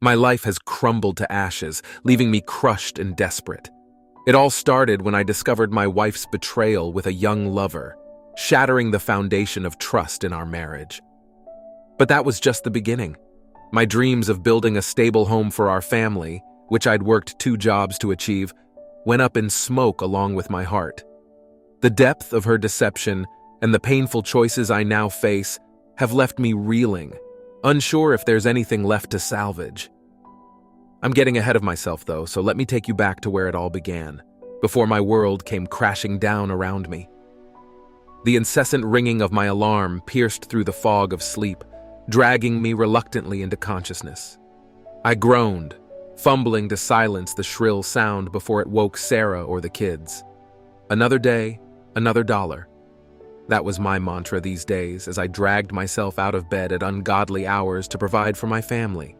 My life has crumbled to ashes, leaving me crushed and desperate. It all started when I discovered my wife's betrayal with a young lover, shattering the foundation of trust in our marriage. But that was just the beginning. My dreams of building a stable home for our family, which I'd worked 2 jobs to achieve, went up in smoke along with my heart. The depth of her deception and the painful choices I now face have left me reeling, unsure if there's anything left to salvage. I'm getting ahead of myself though, so let me take you back to where it all began, before my world came crashing down around me. The incessant ringing of my alarm pierced through the fog of sleep, dragging me reluctantly into consciousness. I groaned, fumbling to silence the shrill sound before it woke Sarah or the kids. Another day, another dollar. That was my mantra these days as I dragged myself out of bed at ungodly hours to provide for my family.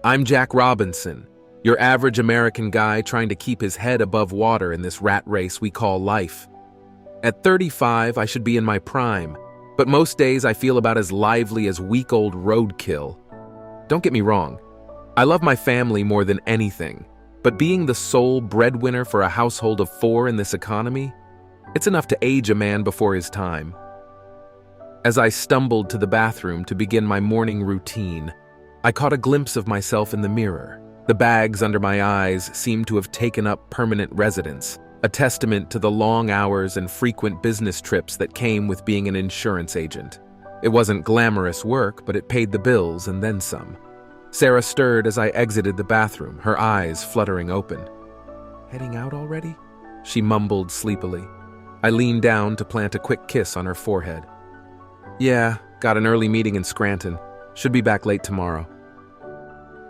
I'm Jack Robinson, your average American guy trying to keep his head above water in this rat race we call life. At 35, I should be in my prime, but most days I feel about as lively as week-old roadkill. Don't get me wrong, I love my family more than anything, but being the sole breadwinner for a household of 4 in this economy, it's enough to age a man before his time. As I stumbled to the bathroom to begin my morning routine, I caught a glimpse of myself in the mirror. The bags under my eyes seemed to have taken up permanent residence, a testament to the long hours and frequent business trips that came with being an insurance agent. It wasn't glamorous work, but it paid the bills and then some. Sarah stirred as I exited the bathroom, her eyes fluttering open. "Heading out already?" she mumbled sleepily. I leaned down to plant a quick kiss on her forehead. "Yeah, got an early meeting in Scranton. Should be back late tomorrow."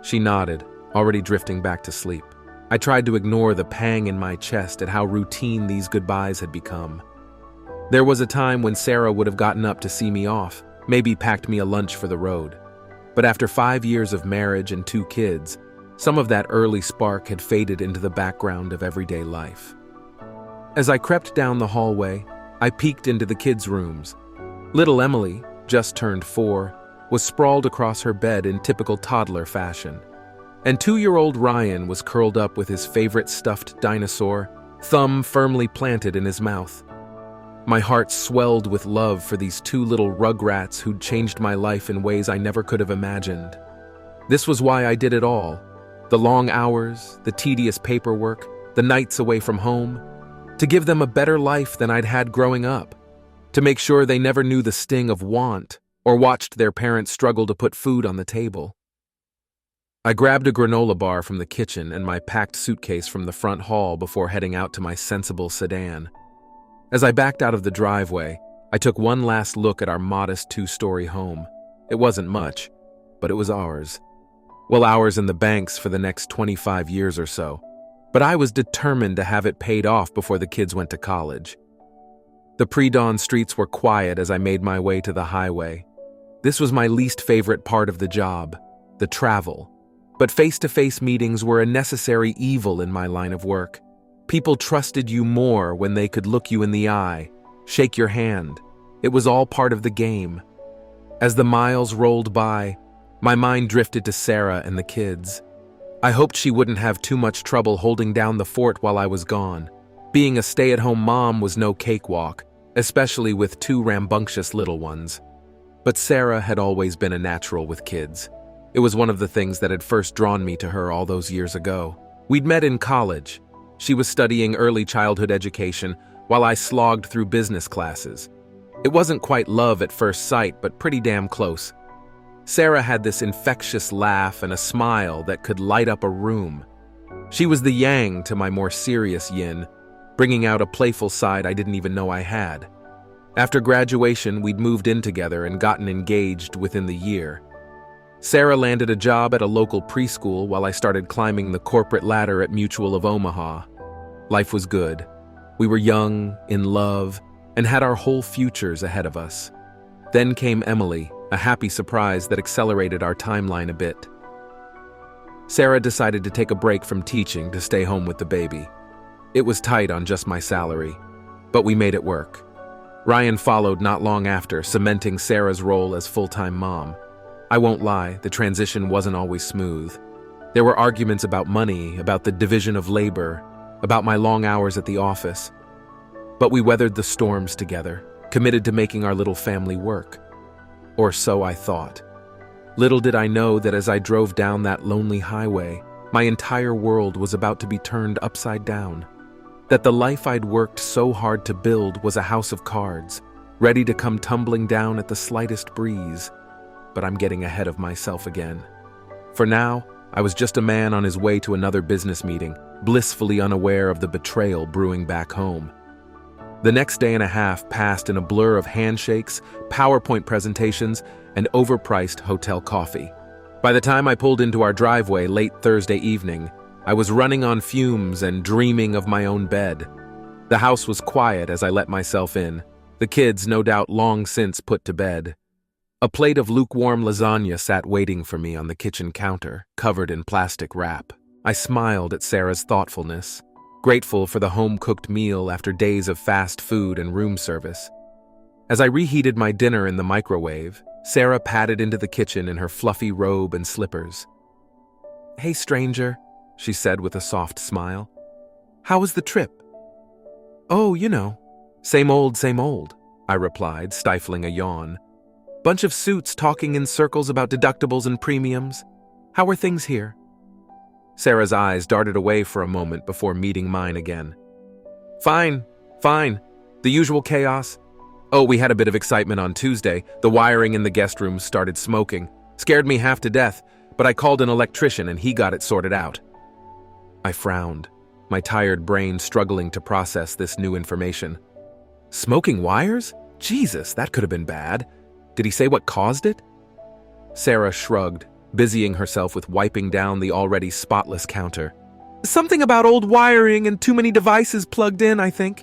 She nodded, already drifting back to sleep. I tried to ignore the pang in my chest at how routine these goodbyes had become. There was a time when Sarah would have gotten up to see me off, maybe packed me a lunch for the road. But after 5 years of marriage and 2 kids, some of that early spark had faded into the background of everyday life. As I crept down the hallway, I peeked into the kids' rooms. Little Emily, just turned 4, was sprawled across her bed in typical toddler fashion. And 2-year-old Ryan was curled up with his favorite stuffed dinosaur, thumb firmly planted in his mouth. My heart swelled with love for these 2 little rugrats who'd changed my life in ways I never could have imagined. This was why I did it all. The long hours, the tedious paperwork, the nights away from home. To give them a better life than I'd had growing up. To make sure they never knew the sting of want or watched their parents struggle to put food on the table. I grabbed a granola bar from the kitchen and my packed suitcase from the front hall before heading out to my sensible sedan. As I backed out of the driveway, I took one last look at our modest 2-story home. It wasn't much, but it was ours. Well, ours in the banks for the next 25 years or so. But I was determined to have it paid off before the kids went to college. The pre-dawn streets were quiet as I made my way to the highway. This was my least favorite part of the job, the travel. But face-to-face meetings were a necessary evil in my line of work. People trusted you more when they could look you in the eye, shake your hand. It was all part of the game. As the miles rolled by, my mind drifted to Sarah and the kids. I hoped she wouldn't have too much trouble holding down the fort while I was gone. Being a stay-at-home mom was no cakewalk, especially with 2 rambunctious little ones. But Sarah had always been a natural with kids. It was one of the things that had first drawn me to her all those years ago. We'd met in college. She was studying early childhood education while I slogged through business classes. It wasn't quite love at first sight, but pretty damn close. Sarah had this infectious laugh and a smile that could light up a room. She was the yang to my more serious yin, bringing out a playful side I didn't even know I had. After graduation, we'd moved in together and gotten engaged within the year. Sarah landed a job at a local preschool while I started climbing the corporate ladder at Mutual of Omaha. Life was good. We were young, in love, and had our whole futures ahead of us. Then came Emily, a happy surprise that accelerated our timeline a bit. Sarah decided to take a break from teaching to stay home with the baby. It was tight on just my salary, but we made it work. Ryan followed not long after, cementing Sarah's role as full-time mom. I won't lie, the transition wasn't always smooth. There were arguments about money, about the division of labor, about my long hours at the office. But we weathered the storms together, committed to making our little family work. Or so I thought. Little did I know that as I drove down that lonely highway, my entire world was about to be turned upside down. That the life I'd worked so hard to build was a house of cards, ready to come tumbling down at the slightest breeze. But I'm getting ahead of myself again. For now, I was just a man on his way to another business meeting, blissfully unaware of the betrayal brewing back home. The next day and a half passed in a blur of handshakes, PowerPoint presentations, and overpriced hotel coffee. By the time I pulled into our driveway late Thursday evening, I was running on fumes and dreaming of my own bed. The house was quiet as I let myself in, the kids no doubt long since put to bed. A plate of lukewarm lasagna sat waiting for me on the kitchen counter, covered in plastic wrap. I smiled at Sarah's thoughtfulness, grateful for the home-cooked meal after days of fast food and room service. As I reheated my dinner in the microwave, Sarah padded into the kitchen in her fluffy robe and slippers. "Hey, stranger," she said with a soft smile. "How was the trip?" "Oh, same old," I replied, stifling a yawn. "Bunch of suits talking in circles about deductibles and premiums. How are things here?" Sarah's eyes darted away for a moment before meeting mine again. Fine. The usual chaos. Oh, we had a bit of excitement on Tuesday. The wiring in the guest room started smoking. Scared me half to death, but I called an electrician and he got it sorted out." I frowned, my tired brain struggling to process this new information. Smoking wires? Jesus, that could have been bad. Did he say what caused it? Sarah shrugged, busying herself with wiping down the already spotless counter. "Something about old wiring and too many devices plugged in, I think.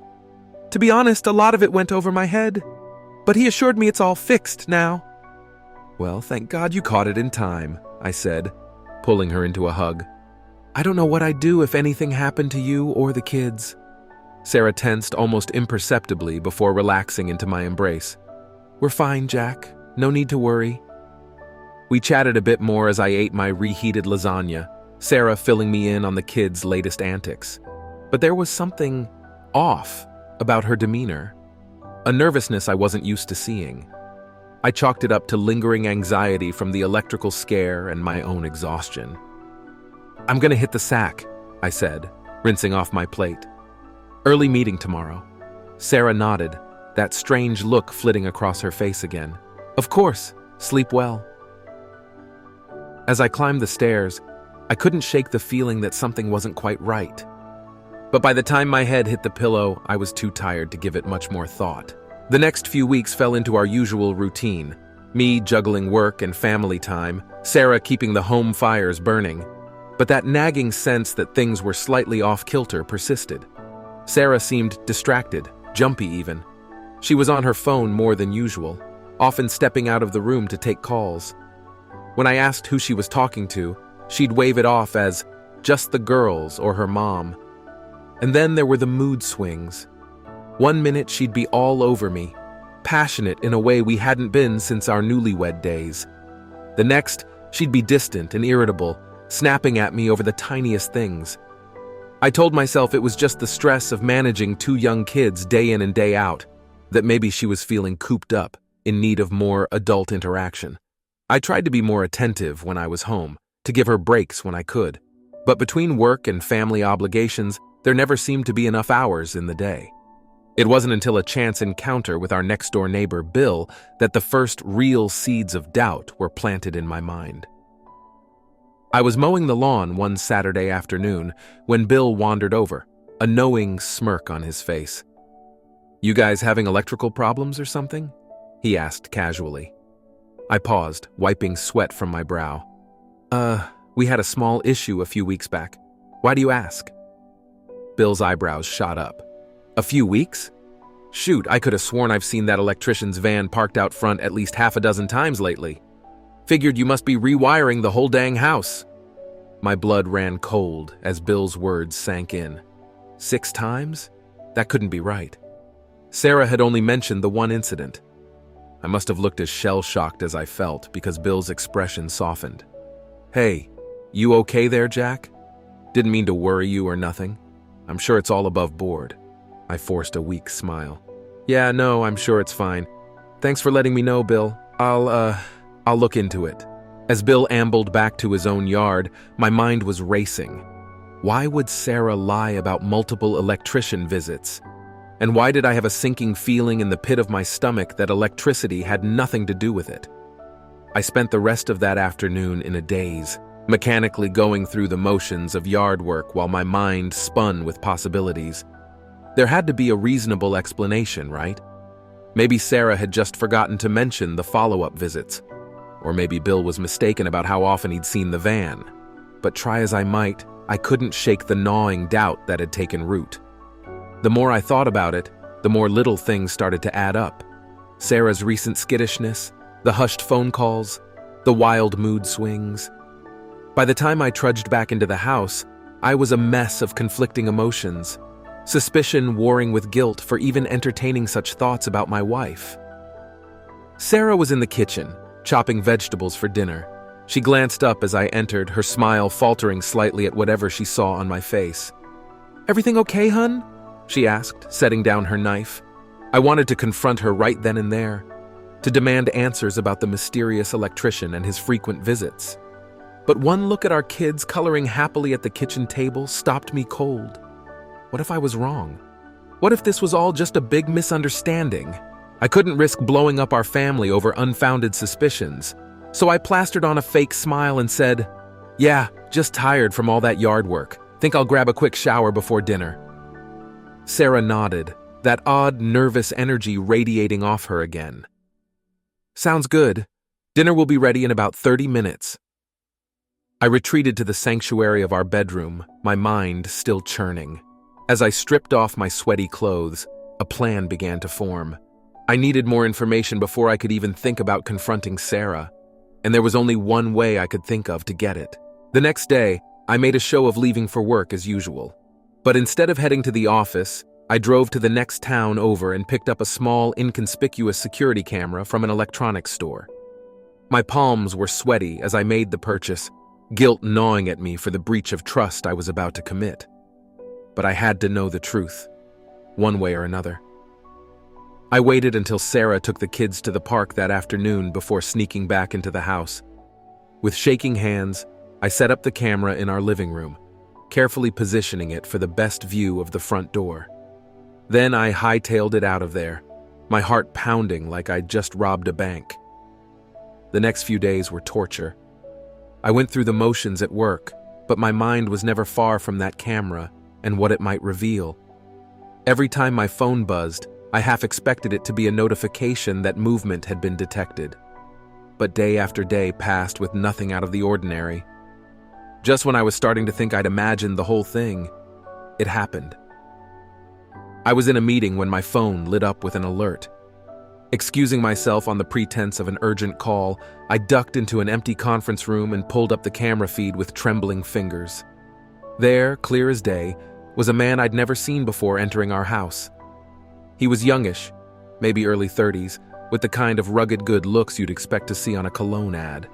To be honest, a lot of it went over my head. But he assured me it's all fixed now." "Well, thank God you caught it in time," I said, pulling her into a hug. "I don't know what I'd do if anything happened to you or the kids." Sarah tensed almost imperceptibly before relaxing into my embrace. "We're fine, Jack. No need to worry." We chatted a bit more as I ate my reheated lasagna, Sarah filling me in on the kids' latest antics. But there was something off about her demeanor, a nervousness I wasn't used to seeing. I chalked it up to lingering anxiety from the electrical scare and my own exhaustion. "I'm gonna hit the sack," I said, rinsing off my plate. "Early meeting tomorrow." Sarah nodded, that strange look flitting across her face again. "Of course. Sleep well." As I climbed the stairs, I couldn't shake the feeling that something wasn't quite right. But by the time my head hit the pillow, I was too tired to give it much more thought. The next few weeks fell into our usual routine, me juggling work and family time, Sarah keeping the home fires burning. But that nagging sense that things were slightly off-kilter persisted. Sarah seemed distracted, jumpy even. She was on her phone more than usual, often stepping out of the room to take calls. When I asked who she was talking to, she'd wave it off as just the girls or her mom. And then there were the mood swings. One minute she'd be all over me, passionate in a way we hadn't been since our newlywed days. The next, she'd be distant and irritable, snapping at me over the tiniest things. I told myself it was just the stress of managing two young kids day in and day out, that maybe she was feeling cooped up, in need of more adult interaction. I tried to be more attentive when I was home, to give her breaks when I could. But between work and family obligations, there never seemed to be enough hours in the day. It wasn't until a chance encounter with our next-door neighbor, Bill, that the first real seeds of doubt were planted in my mind. I was mowing the lawn one Saturday afternoon when Bill wandered over, a knowing smirk on his face. "You guys having electrical problems or something?" he asked casually. I paused, wiping sweat from my brow. We had a small issue a few weeks back. Why do you ask?" Bill's eyebrows shot up. "A few weeks? Shoot, I could have sworn I've seen that electrician's van parked out front at least half a dozen times lately. Figured you must be rewiring the whole dang house." My blood ran cold as Bill's words sank in. 6 times? That couldn't be right. Sarah had only mentioned the one incident. I must have looked as shell-shocked as I felt because Bill's expression softened. "Hey, You okay there, Jack? Didn't mean to worry you or nothing. I'm sure it's all above board. I forced a weak smile. Yeah, no, I'm sure it's fine. Thanks for letting me know, Bill. I'll look into it. As Bill ambled back to his own yard, my mind was racing. Why would Sarah lie about multiple electrician visits? And why did I have a sinking feeling in the pit of my stomach that electricity had nothing to do with it? I spent the rest of that afternoon in a daze, mechanically going through the motions of yard work while my mind spun with possibilities. There had to be a reasonable explanation, right? Maybe Sarah had just forgotten to mention the follow-up visits. Or maybe Bill was mistaken about how often he'd seen the van. But try as I might, I couldn't shake the gnawing doubt that had taken root. The more I thought about it, the more little things started to add up. Sarah's recent skittishness, the hushed phone calls, the wild mood swings. By the time I trudged back into the house, I was a mess of conflicting emotions, suspicion warring with guilt for even entertaining such thoughts about my wife. Sarah was in the kitchen, chopping vegetables for dinner. She glanced up as I entered, her smile faltering slightly at whatever she saw on my face. "Everything okay, hun?" she asked, setting down her knife. I wanted to confront her right then and there, to demand answers about the mysterious electrician and his frequent visits. But one look at our kids coloring happily at the kitchen table stopped me cold. What if I was wrong? What if this was all just a big misunderstanding? I couldn't risk blowing up our family over unfounded suspicions, so I plastered on a fake smile and said, "Yeah, just tired from all that yard work. Think I'll grab a quick shower before dinner." Sarah nodded, that odd, nervous energy radiating off her again. "Sounds good. Dinner will be ready in about 30 minutes. I retreated to the sanctuary of our bedroom, my mind still churning. As I stripped off my sweaty clothes, a plan began to form. I needed more information before I could even think about confronting Sarah, and there was only one way I could think of to get it. The next day, I made a show of leaving for work as usual. But instead of heading to the office, I drove to the next town over and picked up a small, inconspicuous security camera from an electronics store. My palms were sweaty as I made the purchase, guilt gnawing at me for the breach of trust I was about to commit. But I had to know the truth, one way or another. I waited until Sarah took the kids to the park that afternoon before sneaking back into the house. With shaking hands, I set up the camera in our living room, carefully positioning it for the best view of the front door. Then I hightailed it out of there, my heart pounding like I'd just robbed a bank. The next few days were torture. I went through the motions at work, but my mind was never far from that camera and what it might reveal. Every time my phone buzzed, I half expected it to be a notification that movement had been detected. But day after day passed with nothing out of the ordinary. Just when I was starting to think I'd imagined the whole thing, it happened. I was in a meeting when my phone lit up with an alert. Excusing myself on the pretense of an urgent call, I ducked into an empty conference room and pulled up the camera feed with trembling fingers. There, clear as day, was a man I'd never seen before entering our house. He was youngish, maybe early 30s, with the kind of rugged good looks you'd expect to see on a cologne ad.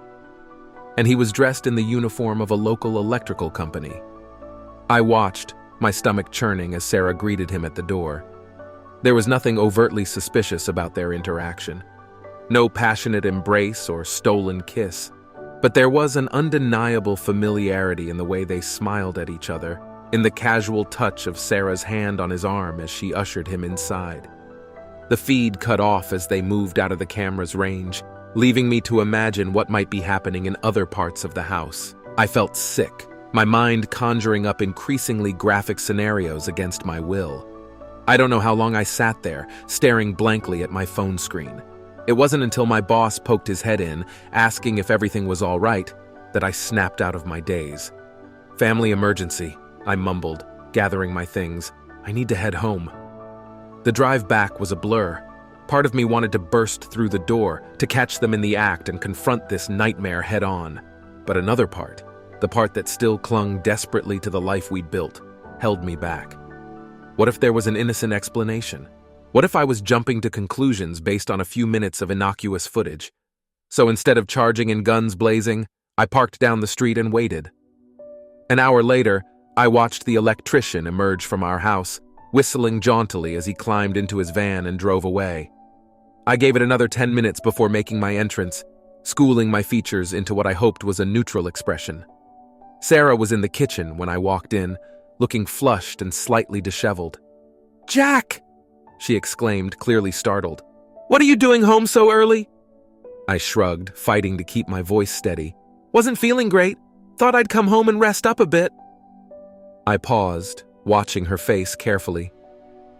And he was dressed in the uniform of a local electrical company. I watched, my stomach churning as Sarah greeted him at the door. There was nothing overtly suspicious about their interaction. No passionate embrace or stolen kiss. But there was an undeniable familiarity in the way they smiled at each other, in the casual touch of Sarah's hand on his arm as she ushered him inside. The feed cut off as they moved out of the camera's range, leaving me to imagine what might be happening in other parts of the house. I felt sick, my mind conjuring up increasingly graphic scenarios against my will. I don't know how long I sat there, staring blankly at my phone screen. It wasn't until my boss poked his head in, asking if everything was all right, that I snapped out of my daze. "Family emergency," I mumbled, gathering my things. "I need to head home." The drive back was a blur. Part of me wanted to burst through the door, to catch them in the act and confront this nightmare head-on. But another part, the part that still clung desperately to the life we'd built, held me back. What if there was an innocent explanation? What if I was jumping to conclusions based on a few minutes of innocuous footage? So instead of charging in guns blazing, I parked down the street and waited. An hour later, I watched the electrician emerge from our house, whistling jauntily as he climbed into his van and drove away. I gave it another 10 minutes before making my entrance, schooling my features into what I hoped was a neutral expression. Sarah was in the kitchen when I walked in, looking flushed and slightly disheveled. "Jack!" she exclaimed, clearly startled. "What are you doing home so early?" I shrugged, fighting to keep my voice steady. "Wasn't feeling great. Thought I'd come home and rest up a bit." I paused, watching her face carefully.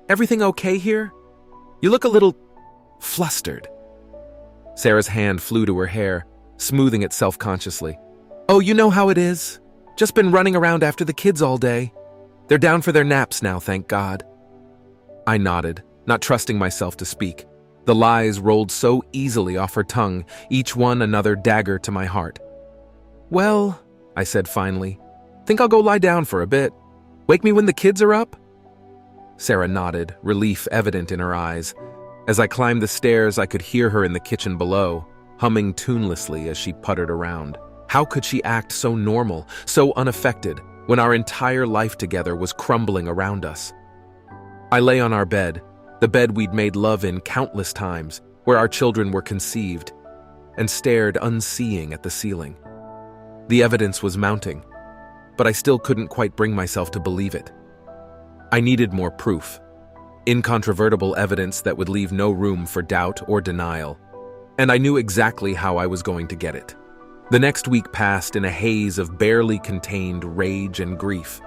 "Everything okay here? You look a little flustered." Sarah's hand flew to her hair, smoothing it self-consciously. "Oh, you know how it is. Just been running around after the kids all day. They're down for their naps now, thank God." I nodded, not trusting myself to speak. The lies rolled so easily off her tongue, each one another dagger to my heart. "Well," I said finally, "think I'll go lie down for a bit. Wake me when the kids are up?" Sarah nodded, relief evident in her eyes. As I climbed the stairs, I could hear her in the kitchen below, humming tunelessly as she puttered around. How could she act so normal, so unaffected, when our entire life together was crumbling around us? I lay on our bed, the bed we'd made love in countless times, where our children were conceived, and stared unseeing at the ceiling. The evidence was mounting, but I still couldn't quite bring myself to believe it. I needed more proof, incontrovertible evidence that would leave no room for doubt or denial, and I knew exactly how I was going to get it. The next week passed in a haze of barely contained rage and grief.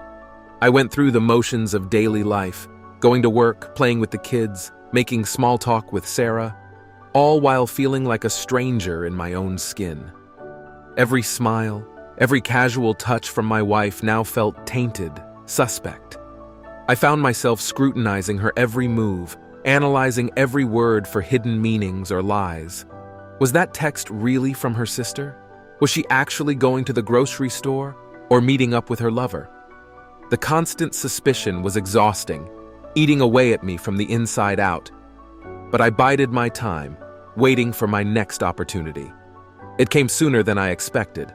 I went through the motions of daily life, going to work, playing with the kids, making small talk with Sarah, all while feeling like a stranger in my own skin. Every smile, every casual touch from my wife now felt tainted, suspect. I found myself scrutinizing her every move, analyzing every word for hidden meanings or lies. Was that text really from her sister? Was she actually going to the grocery store or meeting up with her lover? The constant suspicion was exhausting, eating away at me from the inside out. But I bided my time, waiting for my next opportunity. It came sooner than I expected.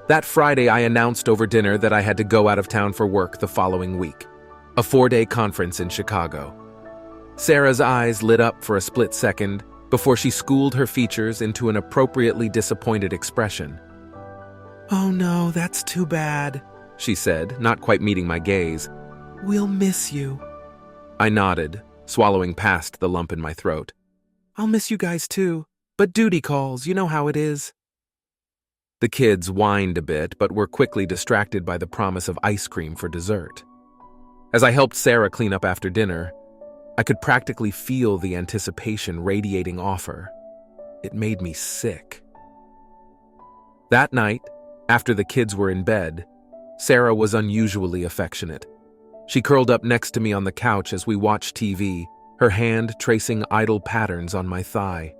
That Friday, I announced over dinner that I had to go out of town for work the following week, a 4-day conference in Chicago. Sarah's eyes lit up for a split second before she schooled her features into an appropriately disappointed expression. "Oh no, that's too bad," she said, not quite meeting my gaze. "We'll miss you." I nodded, swallowing past the lump in my throat. "I'll miss you guys too, but duty calls, you know how it is." The kids whined a bit, but were quickly distracted by the promise of ice cream for dessert. As I helped Sarah clean up after dinner, I could practically feel the anticipation radiating off her. It made me sick. That night, after the kids were in bed, Sarah was unusually affectionate. She curled up next to me on the couch as we watched TV, her hand tracing idle patterns on my thigh.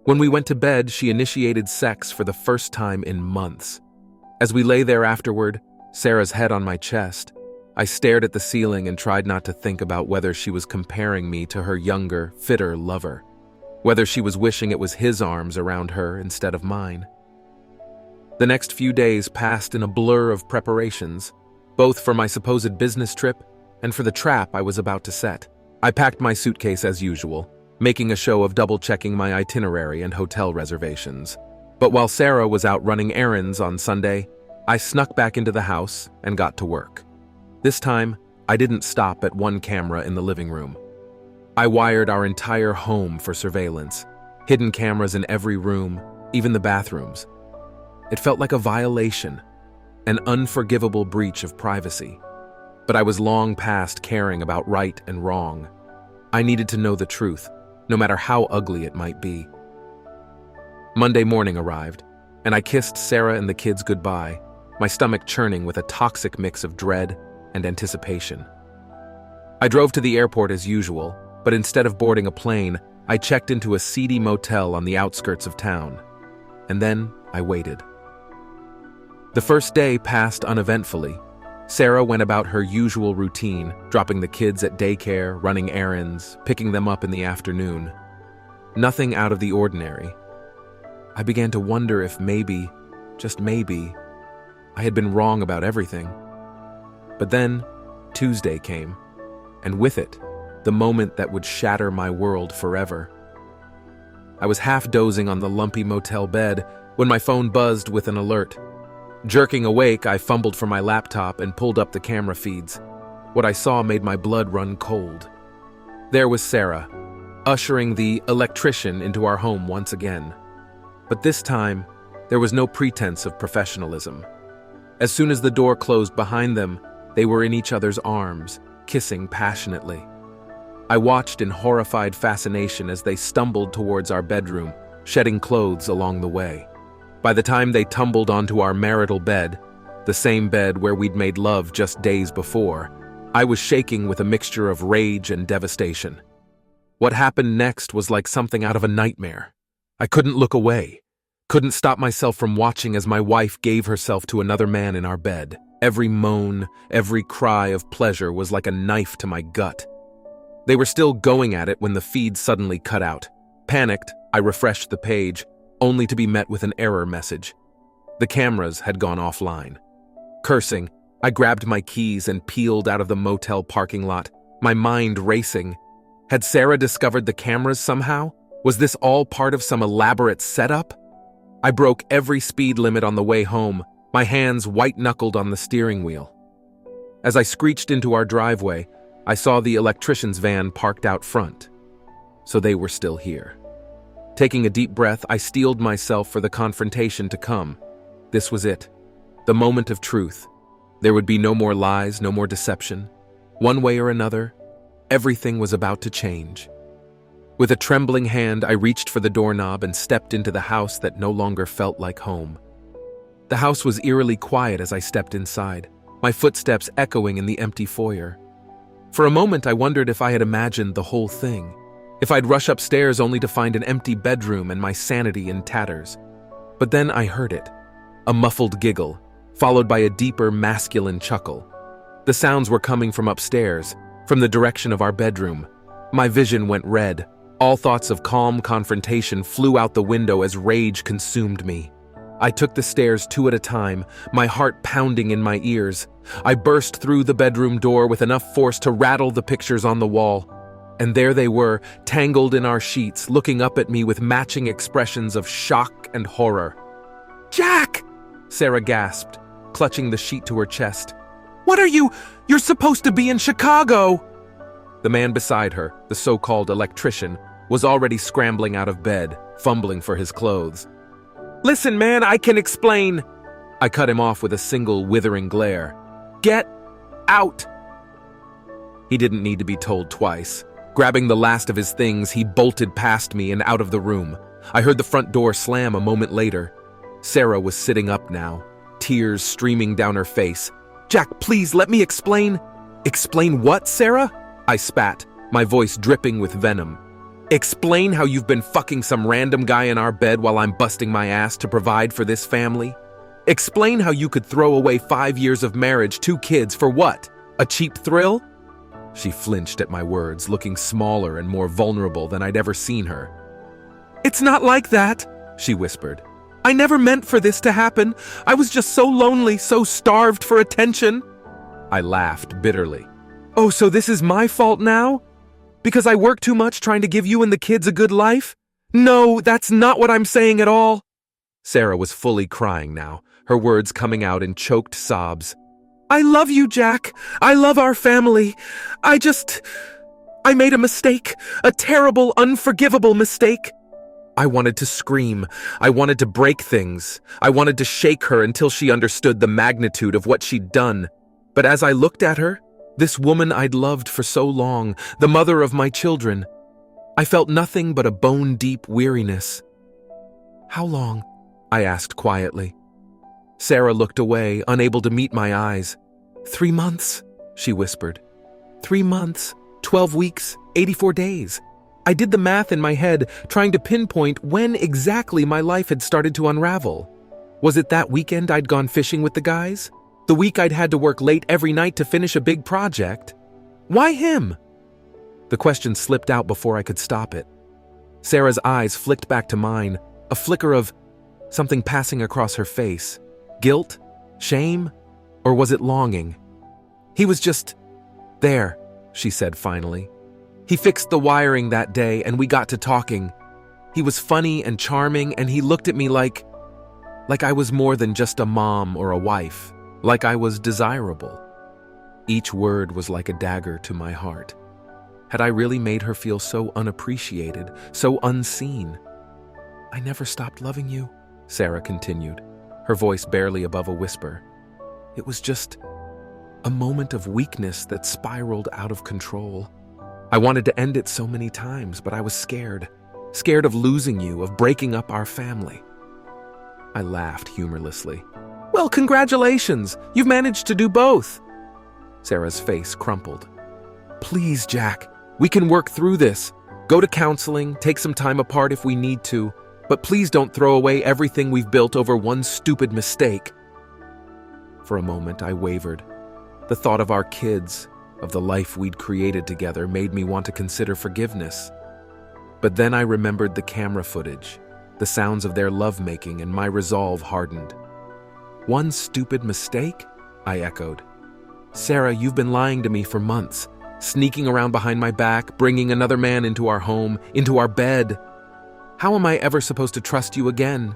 When we went to bed, she initiated sex for the first time in months. As we lay there afterward, Sarah's head on my chest, I stared at the ceiling and tried not to think about whether she was comparing me to her younger, fitter lover, whether she was wishing it was his arms around her instead of mine. The next few days passed in a blur of preparations, both for my supposed business trip and for the trap I was about to set. I packed my suitcase as usual, making a show of double-checking my itinerary and hotel reservations. But while Sarah was out running errands on Sunday, I snuck back into the house and got to work. This time, I didn't stop at one camera in the living room. I wired our entire home for surveillance, hidden cameras in every room, even the bathrooms. It felt like a violation, an unforgivable breach of privacy. But I was long past caring about right and wrong. I needed to know the truth, no matter how ugly it might be. Monday morning arrived, and I kissed Sarah and the kids goodbye, my stomach churning with a toxic mix of dread and anticipation. I drove to the airport as usual, but instead of boarding a plane, I checked into a seedy motel on the outskirts of town. And then I waited. The first day passed uneventfully. Sarah went about her usual routine, dropping the kids at daycare, running errands, picking them up in the afternoon. Nothing out of the ordinary. I began to wonder if maybe, just maybe, I had been wrong about everything. But then, Tuesday came, and with it, the moment that would shatter my world forever. I was half dozing on the lumpy motel bed when my phone buzzed with an alert. Jerking awake, I fumbled for my laptop and pulled up the camera feeds. What I saw made my blood run cold. There was Sarah, ushering the electrician into our home once again. But this time, there was no pretense of professionalism. As soon as the door closed behind them, they were in each other's arms, kissing passionately. I watched in horrified fascination as they stumbled towards our bedroom, shedding clothes along the way. By the time they tumbled onto our marital bed, the same bed where we'd made love just days before, I was shaking with a mixture of rage and devastation. What happened next was like something out of a nightmare. I couldn't look away, couldn't stop myself from watching as my wife gave herself to another man in our bed. Every moan, every cry of pleasure was like a knife to my gut. They were still going at it when the feed suddenly cut out. Panicked, I refreshed the page, only to be met with an error message. The cameras had gone offline. Cursing, I grabbed my keys and peeled out of the motel parking lot, my mind racing. Had Sarah discovered the cameras somehow? Was this all part of some elaborate setup? I broke every speed limit on the way home, my hands white-knuckled on the steering wheel. As I screeched into our driveway, I saw the electrician's van parked out front. So they were still here. Taking a deep breath, I steeled myself for the confrontation to come. This was it. The moment of truth. There would be no more lies, no more deception. One way or another, everything was about to change. With a trembling hand, I reached for the doorknob and stepped into the house that no longer felt like home. The house was eerily quiet as I stepped inside, my footsteps echoing in the empty foyer. For a moment, I wondered if I had imagined the whole thing, if I'd rush upstairs only to find an empty bedroom and my sanity in tatters. But then I heard it, a muffled giggle, followed by a deeper masculine chuckle. The sounds were coming from upstairs, from the direction of our bedroom. My vision went red. All thoughts of calm confrontation flew out the window as rage consumed me. I took the stairs 2 at a time, my heart pounding in my ears. I burst through the bedroom door with enough force to rattle the pictures on the wall. And there they were, tangled in our sheets, looking up at me with matching expressions of shock and horror. "Jack!" Sarah gasped, clutching the sheet to her chest. "What are you? You're supposed to be in Chicago!" The man beside her, the so-called electrician, was already scrambling out of bed, fumbling for his clothes. "Listen, man, I can explain." I cut him off with a single withering glare. "Get out!" He didn't need to be told twice. Grabbing the last of his things, he bolted past me and out of the room. I heard the front door slam a moment later. Sarah was sitting up now, tears streaming down her face. "Jack, please, let me explain." "Explain what, Sarah?" I spat, my voice dripping with venom. "Explain how you've been fucking some random guy in our bed while I'm busting my ass to provide for this family? Explain how you could throw away 5 years of marriage, 2 kids, for what? A cheap thrill?" She flinched at my words, looking smaller and more vulnerable than I'd ever seen her. "It's not like that," she whispered. "I never meant for this to happen. I was just so lonely, so starved for attention." I laughed bitterly. "Oh, so this is my fault now? Because I work too much trying to give you and the kids a good life? No, that's not what I'm saying at all." Sarah was fully crying now, her words coming out in choked sobs. "I love you, Jack. I love our family. I made a mistake. A terrible, unforgivable mistake." I wanted to scream. I wanted to break things. I wanted to shake her until she understood the magnitude of what she'd done. But as I looked at her, this woman I'd loved for so long, the mother of my children, I felt nothing but a bone-deep weariness. "How long?" I asked quietly. Sarah looked away, unable to meet my eyes. 3 months, she whispered. 3 months, 12 weeks, 84 days. I did the math in my head, trying to pinpoint when exactly my life had started to unravel. Was it that weekend I'd gone fishing with the guys? The week I'd had to work late every night to finish a big project? Why him? The question slipped out before I could stop it. Sarah's eyes flicked back to mine, a flicker of something passing across her face. Guilt? Shame? Or was it longing? He was just there, she said finally. He fixed the wiring that day and we got to talking. He was funny and charming and he looked at me like I was more than just a mom or a wife, like I was desirable. Each word was like a dagger to my heart. Had I really made her feel so unappreciated, so unseen? I never stopped loving you, Sarah continued, her voice barely above a whisper. It was just a moment of weakness that spiraled out of control. I wanted to end it so many times, but I was scared of losing you, of breaking up our family. I laughed humorlessly. Well, congratulations! You've managed to do both! Sarah's face crumpled. Please, Jack, we can work through this. Go to counseling, take some time apart if we need to, but please don't throw away everything we've built over one stupid mistake. For a moment, I wavered. The thought of our kids, of the life we'd created together, made me want to consider forgiveness. But then I remembered the camera footage, the sounds of their lovemaking, and my resolve hardened. One stupid mistake? I echoed. Sarah, you've been lying to me for months, sneaking around behind my back, bringing another man into our home, into our bed. How am I ever supposed to trust you again?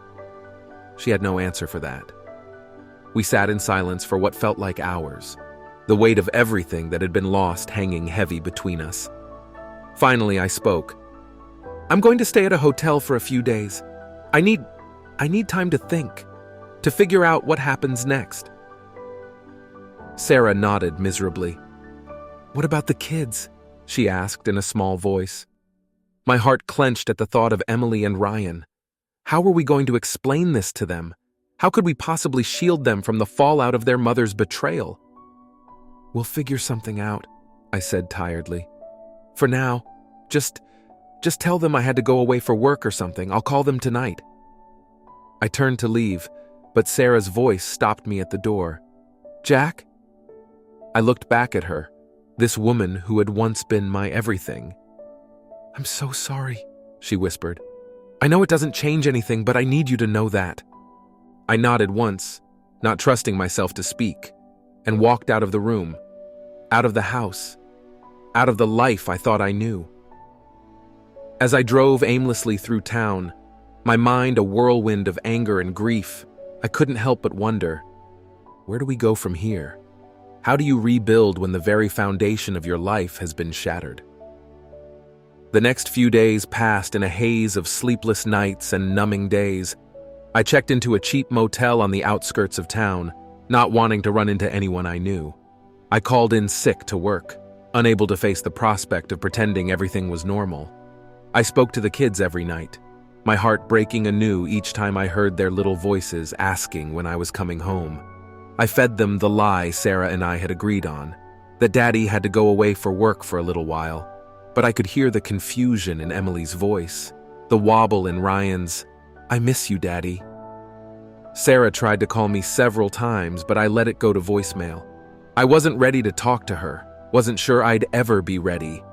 She had no answer for that. We sat in silence for what felt like hours, the weight of everything that had been lost hanging heavy between us. Finally, I spoke. I'm going to stay at a hotel for a few days. I need time to think, to figure out what happens next. Sarah nodded miserably. What about the kids? She asked in a small voice. My heart clenched at the thought of Emily and Ryan. How were we going to explain this to them? How could we possibly shield them from the fallout of their mother's betrayal? We'll figure something out, I said tiredly. For now, just tell them I had to go away for work or something. I'll call them tonight. I turned to leave, but Sarah's voice stopped me at the door. Jack? I looked back at her, this woman who had once been my everything. I'm so sorry, she whispered. I know it doesn't change anything, but I need you to know that. I nodded once, not trusting myself to speak, and walked out of the room, out of the house, out of the life I thought I knew. As I drove aimlessly through town, my mind a whirlwind of anger and grief, I couldn't help but wonder, where do we go from here? How do you rebuild when the very foundation of your life has been shattered? The next few days passed in a haze of sleepless nights and numbing days. I checked into a cheap motel on the outskirts of town, not wanting to run into anyone I knew. I called in sick to work, unable to face the prospect of pretending everything was normal. I spoke to the kids every night, my heart breaking anew each time I heard their little voices asking when I was coming home. I fed them the lie Sarah and I had agreed on, that Daddy had to go away for work for a little while, but I could hear the confusion in Emily's voice, the wobble in Ryan's, I miss you, Daddy. Sarah tried to call me several times, but I let it go to voicemail. I wasn't ready to talk to her, wasn't sure I'd ever be ready.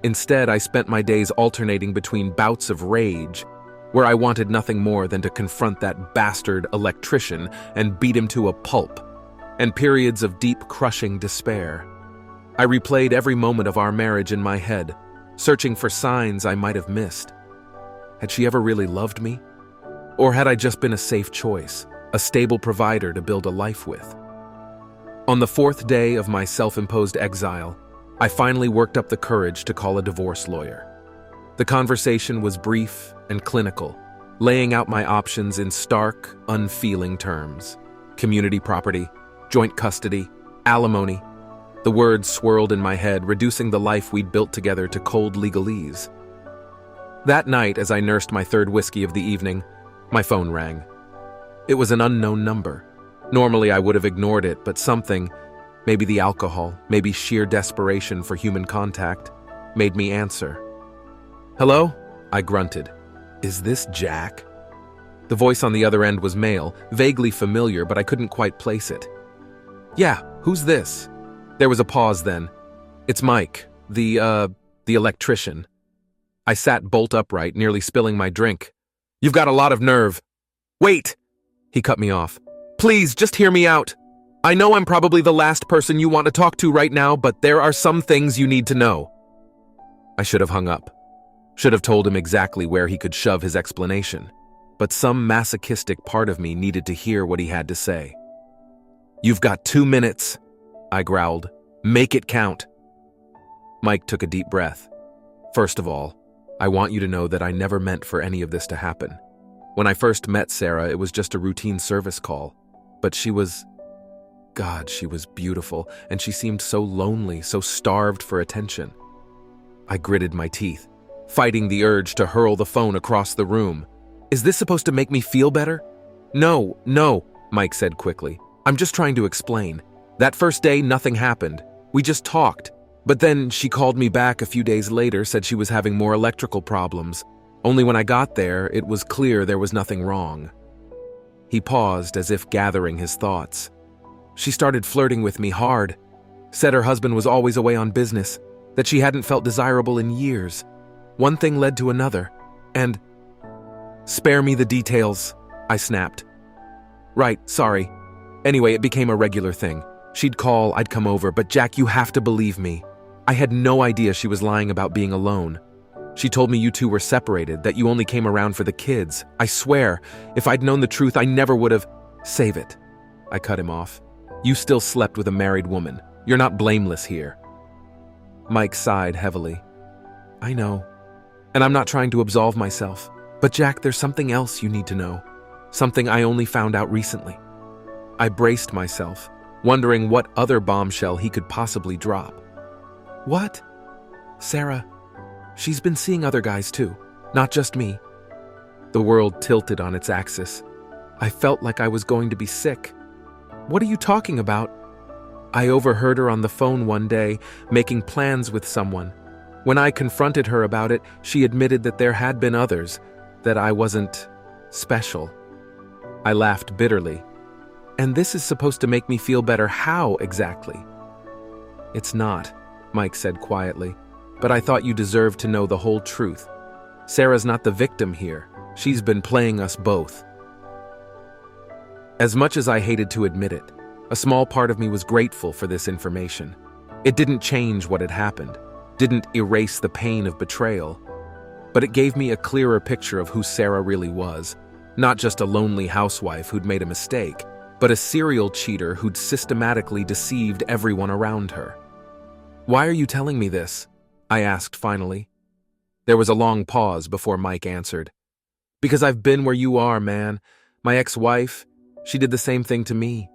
Instead, I spent my days alternating between bouts of rage, where I wanted nothing more than to confront that bastard electrician and beat him to a pulp, and periods of deep, crushing despair. I replayed every moment of our marriage in my head, searching for signs I might have missed. Had she ever really loved me? Or had I just been a safe choice, a stable provider to build a life with? On the fourth day of my self-imposed exile, I finally worked up the courage to call a divorce lawyer. The conversation was brief and clinical, laying out my options in stark, unfeeling terms. Community property, joint custody, alimony. The words swirled in my head, reducing the life we'd built together to cold legalese. That night, as I nursed my third whiskey of the evening, my phone rang. It was an unknown number. Normally I would have ignored it, but something, maybe the alcohol, maybe sheer desperation for human contact, made me answer. Hello? I grunted. Is this Jack? The voice on the other end was male, vaguely familiar, but I couldn't quite place it. Yeah, who's this? There was a pause then. It's Mike, the electrician. I sat bolt upright, nearly spilling my drink. You've got a lot of nerve. Wait! He cut me off. Please, just hear me out. I know I'm probably the last person you want to talk to right now, but there are some things you need to know. I should have hung up. Should have told him exactly where he could shove his explanation. But some masochistic part of me needed to hear what he had to say. You've got 2 minutes, I growled. Make it count. Mike took a deep breath. First of all, I want you to know that I never meant for any of this to happen. When I first met Sarah, it was just a routine service call. But she was beautiful, and she seemed so lonely, so starved for attention. I gritted my teeth, fighting the urge to hurl the phone across the room. Is this supposed to make me feel better? No, Mike said quickly. I'm just trying to explain. That first day, nothing happened. We just talked. But then she called me back a few days later, said she was having more electrical problems. Only when I got there, it was clear there was nothing wrong. He paused as if gathering his thoughts. She started flirting with me hard. Said her husband was always away on business, that she hadn't felt desirable in years. One thing led to another, and... Spare me the details, I snapped. Right, sorry. Anyway, it became a regular thing. She'd call, I'd come over, but Jack, you have to believe me. I had no idea she was lying about being alone. She told me you two were separated, that you only came around for the kids. I swear, if I'd known the truth, I never would have... Save it. I cut him off. You still slept with a married woman. You're not blameless here. Mike sighed heavily. I know. And I'm not trying to absolve myself. But Jack, there's something else you need to know. Something I only found out recently. I braced myself, wondering what other bombshell he could possibly drop. What? Sarah. She's been seeing other guys too, not just me. The world tilted on its axis. I felt like I was going to be sick. What are you talking about? I overheard her on the phone one day, making plans with someone. When I confronted her about it, she admitted that there had been others, that I wasn't special. I laughed bitterly. And this is supposed to make me feel better. How exactly? It's not, Mike said quietly, but I thought you deserved to know the whole truth. Sarah's not the victim here. She's been playing us both. As much as I hated to admit it, a small part of me was grateful for this information. It didn't change what had happened, didn't erase the pain of betrayal, but it gave me a clearer picture of who Sarah really was, not just a lonely housewife who'd made a mistake, but a serial cheater who'd systematically deceived everyone around her. Why are you telling me this? I asked finally. There was a long pause before Mike answered. Because I've been where you are, man. My ex-wife, she did the same thing to me.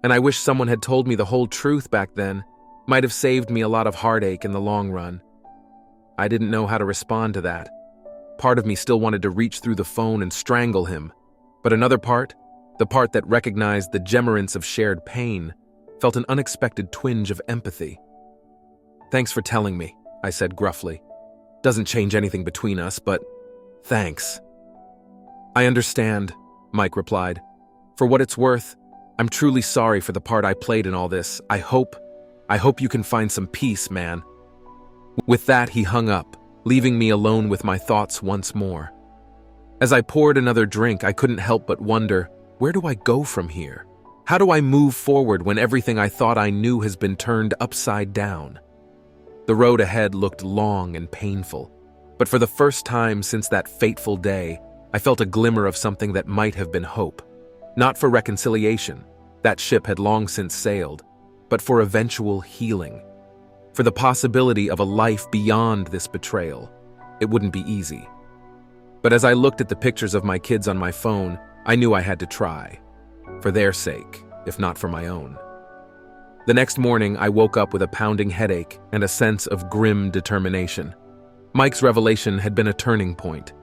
And I wish someone had told me the whole truth back then. Might have saved me a lot of heartache in the long run. I didn't know how to respond to that. Part of me still wanted to reach through the phone and strangle him. But another part, the part that recognized the gemmerance of shared pain, felt an unexpected twinge of empathy. Thanks for telling me, I said gruffly. Doesn't change anything between us, but thanks. I understand, Mike replied. For what it's worth, I'm truly sorry for the part I played in all this. I hope you can find some peace, man. With that, he hung up, leaving me alone with my thoughts once more. As I poured another drink, I couldn't help but wonder, where do I go from here? How do I move forward when everything I thought I knew has been turned upside down? The road ahead looked long and painful, but for the first time since that fateful day, I felt a glimmer of something that might have been hope. Not for reconciliation, that ship had long since sailed, but for eventual healing. For the possibility of a life beyond this betrayal. It wouldn't be easy. But as I looked at the pictures of my kids on my phone, I knew I had to try. For their sake, if not for my own. The next morning, I woke up with a pounding headache and a sense of grim determination. Mike's revelation had been a turning point.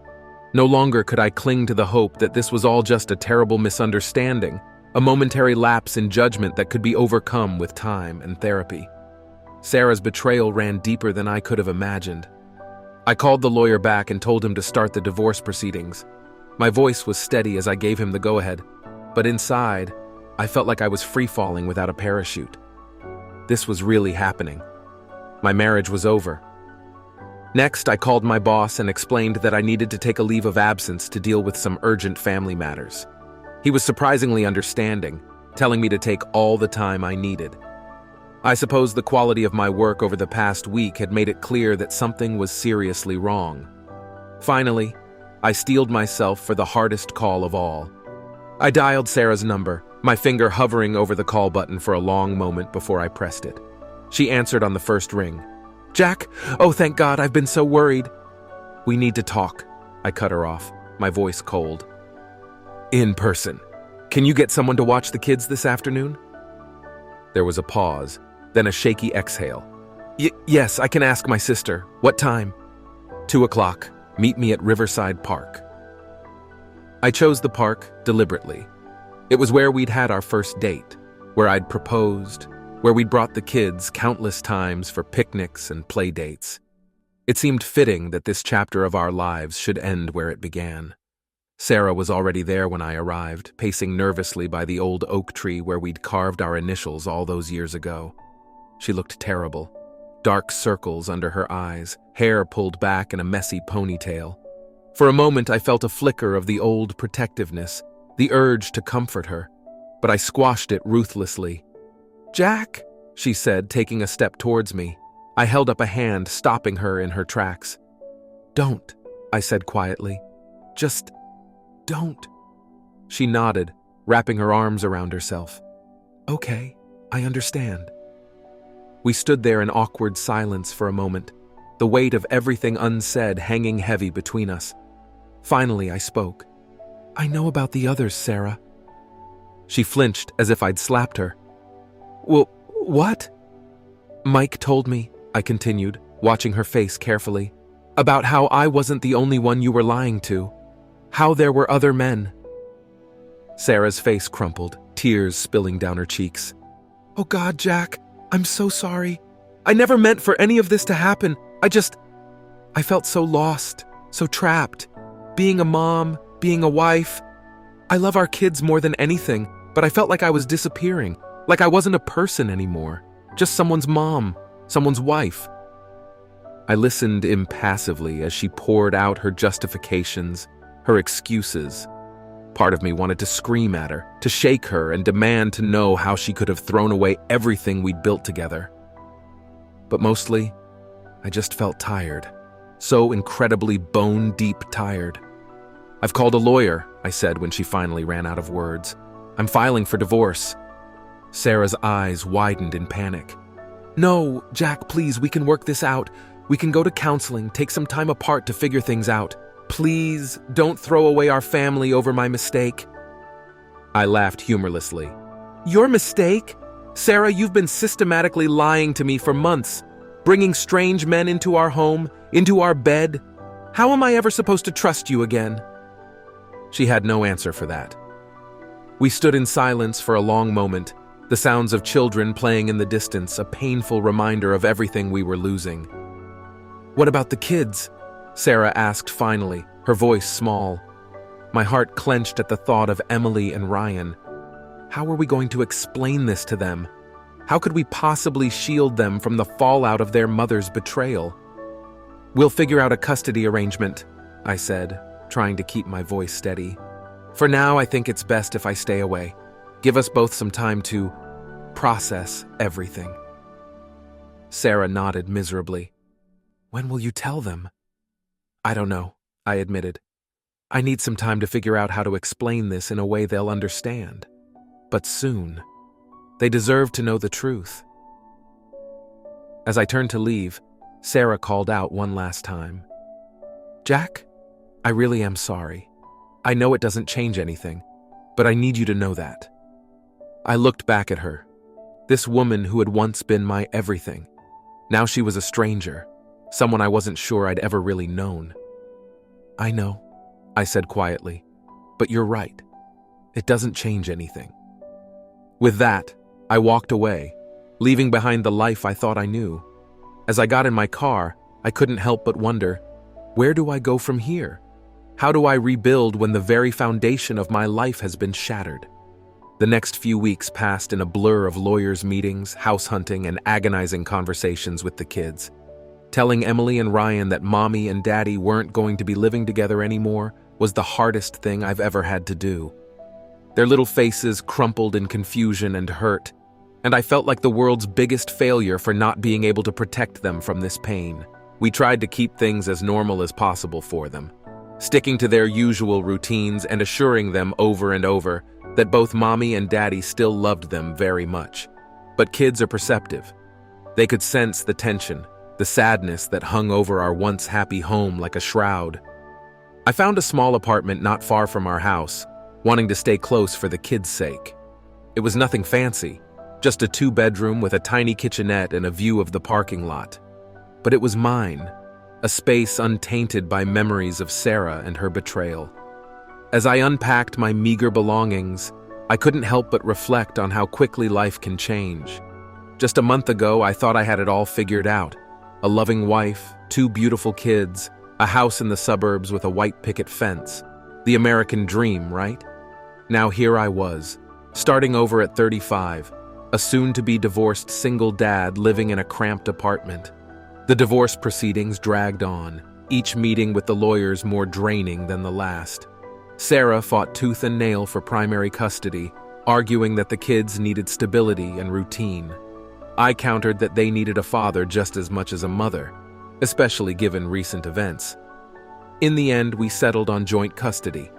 No longer could I cling to the hope that this was all just a terrible misunderstanding, a momentary lapse in judgment that could be overcome with time and therapy. Sarah's betrayal ran deeper than I could have imagined. I called the lawyer back and told him to start the divorce proceedings. My voice was steady as I gave him the go-ahead, but inside, I felt like I was free-falling without a parachute. This was really happening. My marriage was over. Next, I called my boss and explained that I needed to take a leave of absence to deal with some urgent family matters. He was surprisingly understanding, telling me to take all the time I needed. I suppose the quality of my work over the past week had made it clear that something was seriously wrong. Finally, I steeled myself for the hardest call of all. I dialed Sarah's number, my finger hovering over the call button for a long moment before I pressed it. She answered on the first ring. "Jack, oh thank God, I've been so worried." "We need to talk," I cut her off, my voice cold. "In person. Can you get someone to watch the kids this afternoon?" There was a pause, then a shaky exhale. Yes, I can ask my sister. What time?" 2 o'clock. Meet me at Riverside Park." I chose the park deliberately. It was where we'd had our first date, where I'd proposed, where we'd brought the kids countless times for picnics and play dates. It seemed fitting that this chapter of our lives should end where it began. Sarah was already there when I arrived, pacing nervously by the old oak tree where we'd carved our initials all those years ago. She looked terrible. Dark circles under her eyes, hair pulled back in a messy ponytail. For a moment I felt a flicker of the old protectiveness, the urge to comfort her, but I squashed it ruthlessly. "Jack," she said, taking a step towards me. I held up a hand, stopping her in her tracks. "Don't," I said quietly. "Just don't." She nodded, wrapping her arms around herself. "Okay, I understand." We stood there in awkward silence for a moment, the weight of everything unsaid hanging heavy between us. Finally, I spoke. "I know about the others, Sarah." She flinched as if I'd slapped her. "Well, what?" "Mike told me," I continued, watching her face carefully, "about how I wasn't the only one you were lying to, how there were other men." Sarah's face crumpled, tears spilling down her cheeks. "Oh God, Jack, I'm so sorry. I never meant for any of this to happen. I felt so lost, so trapped. Being a mom, being a wife. I love our kids more than anything, but I felt like I was disappearing, like I wasn't a person anymore, just someone's mom, someone's wife." I listened impassively as she poured out her justifications, her excuses. Part of me wanted to scream at her, to shake her and demand to know how she could have thrown away everything we'd built together. But mostly, I just felt tired, so incredibly bone-deep tired. "I've called a lawyer," I said when she finally ran out of words. "I'm filing for divorce." Sarah's eyes widened in panic. "No, Jack, please, we can work this out. We can go to counseling, take some time apart to figure things out. Please, don't throw away our family over my mistake." I laughed humorlessly. "Your mistake? Sarah, you've been systematically lying to me for months, bringing strange men into our home, into our bed. How am I ever supposed to trust you again?" She had no answer for that. We stood in silence for a long moment, the sounds of children playing in the distance, a painful reminder of everything we were losing. "What about the kids?" Sarah asked finally, her voice small. My heart clenched at the thought of Emily and Ryan. How were we going to explain this to them? How could we possibly shield them from the fallout of their mother's betrayal? "We'll figure out a custody arrangement," I said, trying to keep my voice steady. "For now, I think it's best if I stay away. Give us both some time to process everything." Sarah nodded miserably. "When will you tell them?" "I don't know," I admitted. "I need some time to figure out how to explain this in a way they'll understand. But soon. They deserve to know the truth." As I turned to leave, Sarah called out one last time. "Jack, I really am sorry. I know it doesn't change anything, but I need you to know that." I looked back at her. This woman who had once been my everything. Now she was a stranger, someone I wasn't sure I'd ever really known. "I know," I said quietly, "but you're right. It doesn't change anything." With that, I walked away, leaving behind the life I thought I knew. As I got in my car, I couldn't help but wonder, where do I go from here? How do I rebuild when the very foundation of my life has been shattered? The next few weeks passed in a blur of lawyers' meetings, house hunting, and agonizing conversations with the kids. Telling Emily and Ryan that Mommy and Daddy weren't going to be living together anymore was the hardest thing I've ever had to do. their little faces crumpled in confusion and hurt, and I felt like the world's biggest failure for not being able to protect them from this pain. We tried to keep things as normal as possible for them, sticking to their usual routines and assuring them over and over that both Mommy and Daddy still loved them very much. But kids are perceptive. They could sense the tension, the sadness that hung over our once happy home like a shroud. I found a small apartment not far from our house, wanting to stay close for the kids' sake. It was nothing fancy, just a 2-bedroom with a tiny kitchenette and a view of the parking lot. But it was mine, a space untainted by memories of Sarah and her betrayal. As I unpacked my meager belongings, I couldn't help but reflect on how quickly life can change. Just a month ago, I thought I had it all figured out. A loving wife, 2 beautiful kids, a house in the suburbs with a white picket fence. The American dream, right? Now here I was, starting over at 35, a soon-to-be divorced single dad living in a cramped apartment. The divorce proceedings dragged on, each meeting with the lawyers more draining than the last. Sarah fought tooth and nail for primary custody, arguing that the kids needed stability and routine. I countered that they needed a father just as much as a mother, especially given recent events. In the end, we settled on joint custody.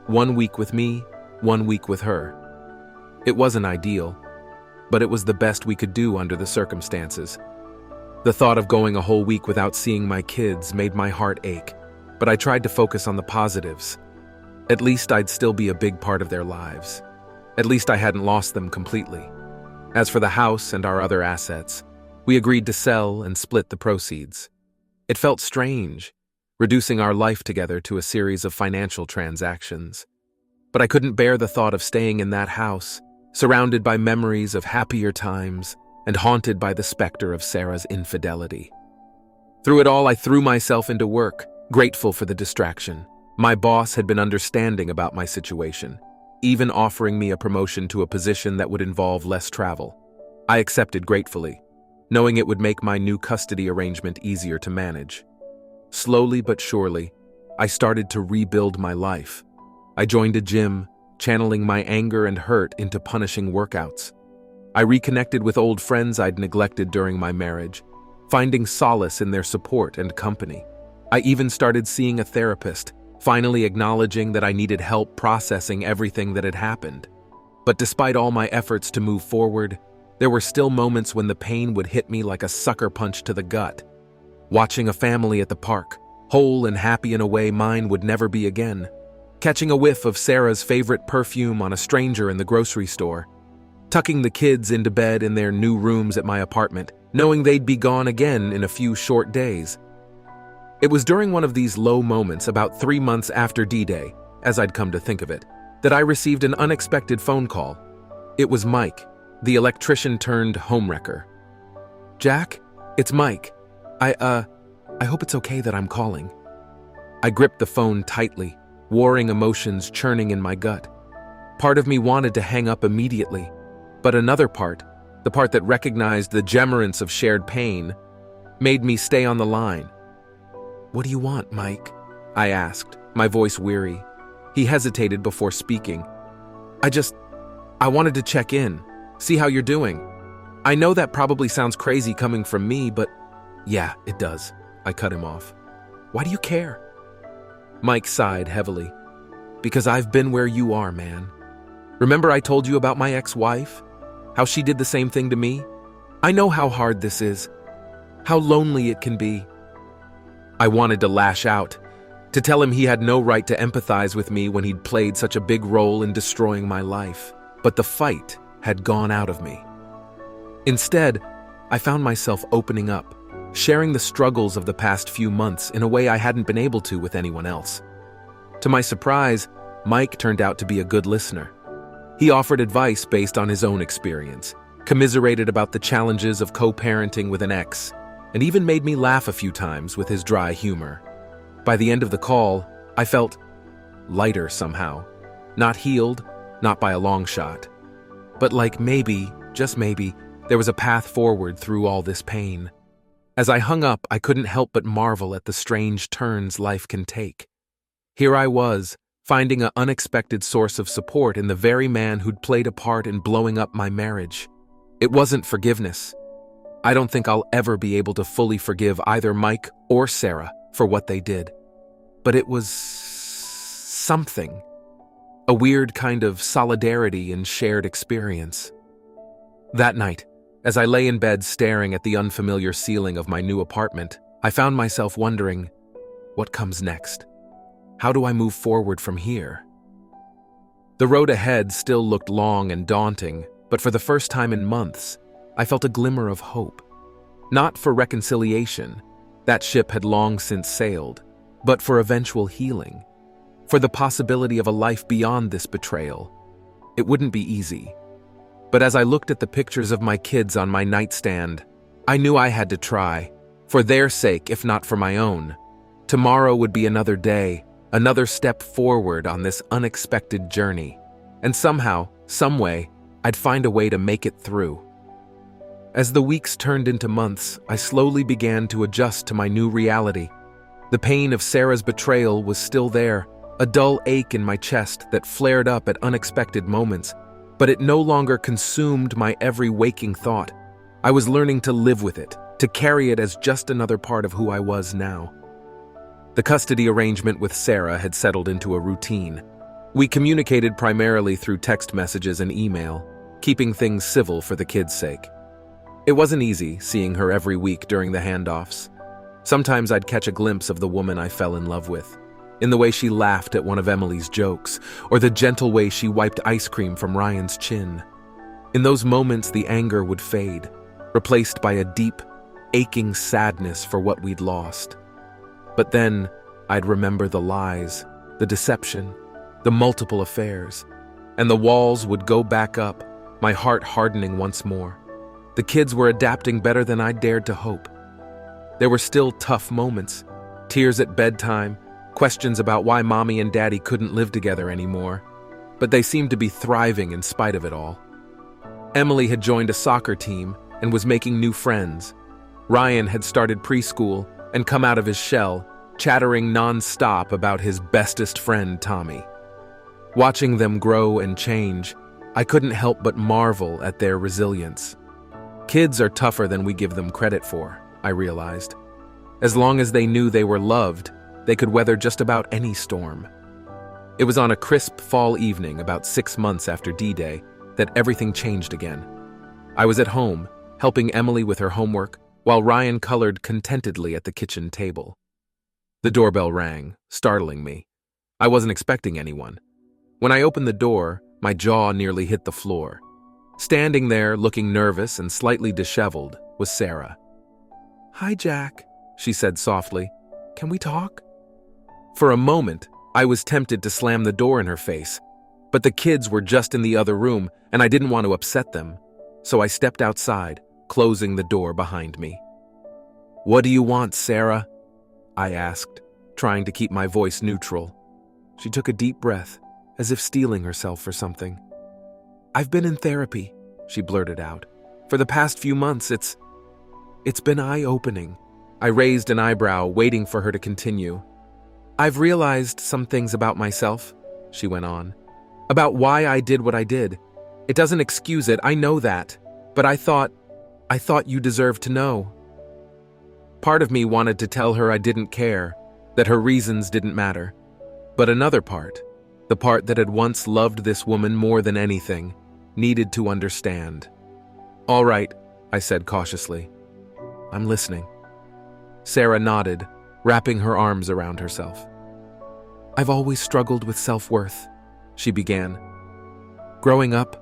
1 week with me, 1 week with her. It wasn't ideal, but it was the best we could do under the circumstances. The thought of going a whole week without seeing my kids made my heart ache, but I tried to focus on the positives. At least I'd still be a big part of their lives. At least I hadn't lost them completely. As for the house and our other assets, we agreed to sell and split the proceeds. It felt strange, reducing our life together to a series of financial transactions. But I couldn't bear the thought of staying in that house, surrounded by memories of happier times and haunted by the specter of Sarah's infidelity. Through it all, I threw myself into work, grateful for the distraction. My boss had been understanding about my situation, even offering me a promotion to a position that would involve less travel. I accepted gratefully, knowing it would make my new custody arrangement easier to manage. Slowly but surely, I started to rebuild my life. I joined a gym, channeling my anger and hurt into punishing workouts. I reconnected with old friends I'd neglected during my marriage, finding solace in their support and company. I even started seeing a therapist, finally acknowledging that I needed help processing everything that had happened. But despite all my efforts to move forward, there were still moments when the pain would hit me like a sucker punch to the gut. Watching a family at the park, whole and happy in a way mine would never be again. Catching a whiff of Sarah's favorite perfume on a stranger in the grocery store. Tucking the kids into bed in their new rooms at my apartment, knowing they'd be gone again in a few short days. It was during one of these low moments, about 3 months after D-Day, as I'd come to think of it, that I received an unexpected phone call. It was Mike, the electrician turned homewrecker. "Jack, it's Mike. I hope it's okay that I'm calling." I gripped the phone tightly, warring emotions churning in my gut. Part of me wanted to hang up immediately, but another part, the part that recognized the gemmerance of shared pain, made me stay on the line. "What do you want, Mike?" I asked, my voice weary. He hesitated before speaking. I wanted to check in, see how you're doing. I know that probably sounds crazy coming from me, but yeah, it does." I cut him off. "Why do you care?" Mike sighed heavily. "Because I've been where you are, man. Remember I told you about my ex-wife? How she did the same thing to me? I know how hard this is, how lonely it can be." I wanted to lash out, to tell him he had no right to empathize with me when he'd played such a big role in destroying my life. But the fight had gone out of me. Instead, I found myself opening up, sharing the struggles of the past few months in a way I hadn't been able to with anyone else. To my surprise, Mike turned out to be a good listener. He offered advice based on his own experience, commiserated about the challenges of co-parenting with an ex, and even made me laugh a few times with his dry humor. By the end of the call, I felt lighter somehow. Not healed, not by a long shot. But like maybe, just maybe, there was a path forward through all this pain. As I hung up, I couldn't help but marvel at the strange turns life can take. Here I was, finding an unexpected source of support in the very man who'd played a part in blowing up my marriage. It wasn't forgiveness. I don't think I'll ever be able to fully forgive either Mike or Sarah for what they did. But it was something. A weird kind of solidarity and shared experience. That night, as I lay in bed staring at the unfamiliar ceiling of my new apartment, I found myself wondering, what comes next? How do I move forward from here? The road ahead still looked long and daunting, but for the first time in months, I felt a glimmer of hope. Not for reconciliation, that ship had long since sailed, but for eventual healing. For the possibility of a life beyond this betrayal. It wouldn't be easy. But as I looked at the pictures of my kids on my nightstand, I knew I had to try, for their sake if not for my own. Tomorrow would be another day, another step forward on this unexpected journey. And somehow, someway, I'd find a way to make it through. As the weeks turned into months, I slowly began to adjust to my new reality. The pain of Sarah's betrayal was still there, a dull ache in my chest that flared up at unexpected moments, but it no longer consumed my every waking thought. I was learning to live with it, to carry it as just another part of who I was now. The custody arrangement with Sarah had settled into a routine. We communicated primarily through text messages and email, keeping things civil for the kids' sake. It wasn't easy seeing her every week during the handoffs. Sometimes I'd catch a glimpse of the woman I fell in love with, in the way she laughed at one of Emily's jokes, or the gentle way she wiped ice cream from Ryan's chin. In those moments, the anger would fade, replaced by a deep, aching sadness for what we'd lost. But then, I'd remember the lies, the deception, the multiple affairs, and the walls would go back up, my heart hardening once more. The kids were adapting better than I dared to hope. There were still tough moments, tears at bedtime, questions about why Mommy and Daddy couldn't live together anymore, but they seemed to be thriving in spite of it all. Emily had joined a soccer team and was making new friends. Ryan had started preschool and come out of his shell, chattering non-stop about his bestest friend, Tommy. Watching them grow and change, I couldn't help but marvel at their resilience. Kids are tougher than we give them credit for, I realized. As long as they knew they were loved, they could weather just about any storm. It was on a crisp fall evening about 6 months after D-Day that everything changed again. I was at home, helping Emily with her homework, while Ryan colored contentedly at the kitchen table. The doorbell rang, startling me. I wasn't expecting anyone. When I opened the door, my jaw nearly hit the floor. Standing there, looking nervous and slightly disheveled, was Sarah. "Hi, Jack," she said softly. "Can we talk?" For a moment, I was tempted to slam the door in her face, but the kids were just in the other room, and I didn't want to upset them, so I stepped outside, closing the door behind me. "What do you want, Sarah?" I asked, trying to keep my voice neutral. She took a deep breath, as if steeling herself for something. "I've been in therapy," she blurted out. "For the past few months, it's been eye-opening." I raised an eyebrow, waiting for her to continue. "I've realized some things about myself," she went on. "About why I did what I did. It doesn't excuse it, I know that. But I thought you deserved to know." Part of me wanted to tell her I didn't care, that her reasons didn't matter. But another part, the part that had once loved this woman more than anything, needed to understand. "All right," I said cautiously. "I'm listening." Sarah nodded, wrapping her arms around herself. "I've always struggled with self-worth," she began. "Growing up,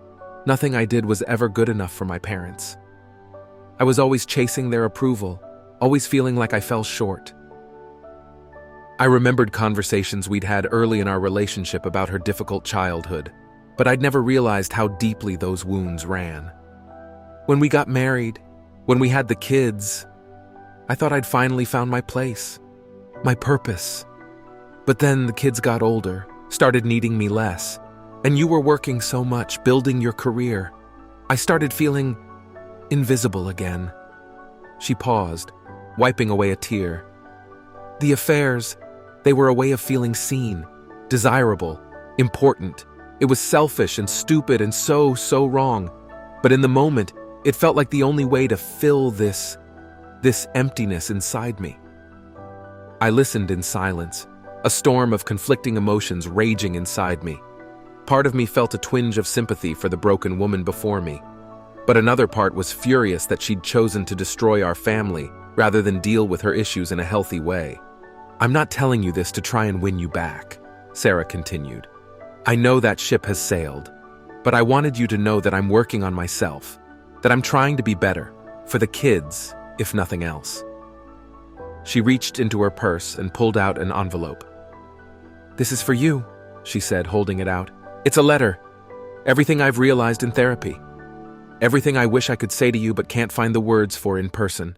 nothing I did was ever good enough for my parents. I was always chasing their approval, always feeling like I fell short." I remembered conversations we'd had early in our relationship about her difficult childhood, but I'd never realized how deeply those wounds ran. When we got married, when we had the kids, I thought I'd finally found my place, my purpose. But then the kids got older, started needing me less, and you were working so much, building your career. I started feeling invisible again. She paused, wiping away a tear. The affairs, they were a way of feeling seen, desirable, important. It was selfish and stupid and so wrong. But in the moment, it felt like the only way to fill this emptiness inside me. I listened in silence, a storm of conflicting emotions raging inside me. Part of me felt a twinge of sympathy for the broken woman before me, but another part was furious that she'd chosen to destroy our family rather than deal with her issues in a healthy way. "I'm not telling you this to try and win you back," Sarah continued. "I know that ship has sailed, but I wanted you to know that I'm working on myself, that I'm trying to be better, for the kids, if nothing else." She reached into her purse and pulled out an envelope. "This is for you," she said, holding it out. "It's a letter. Everything I've realized in therapy. Everything I wish I could say to you but can't find the words for in person.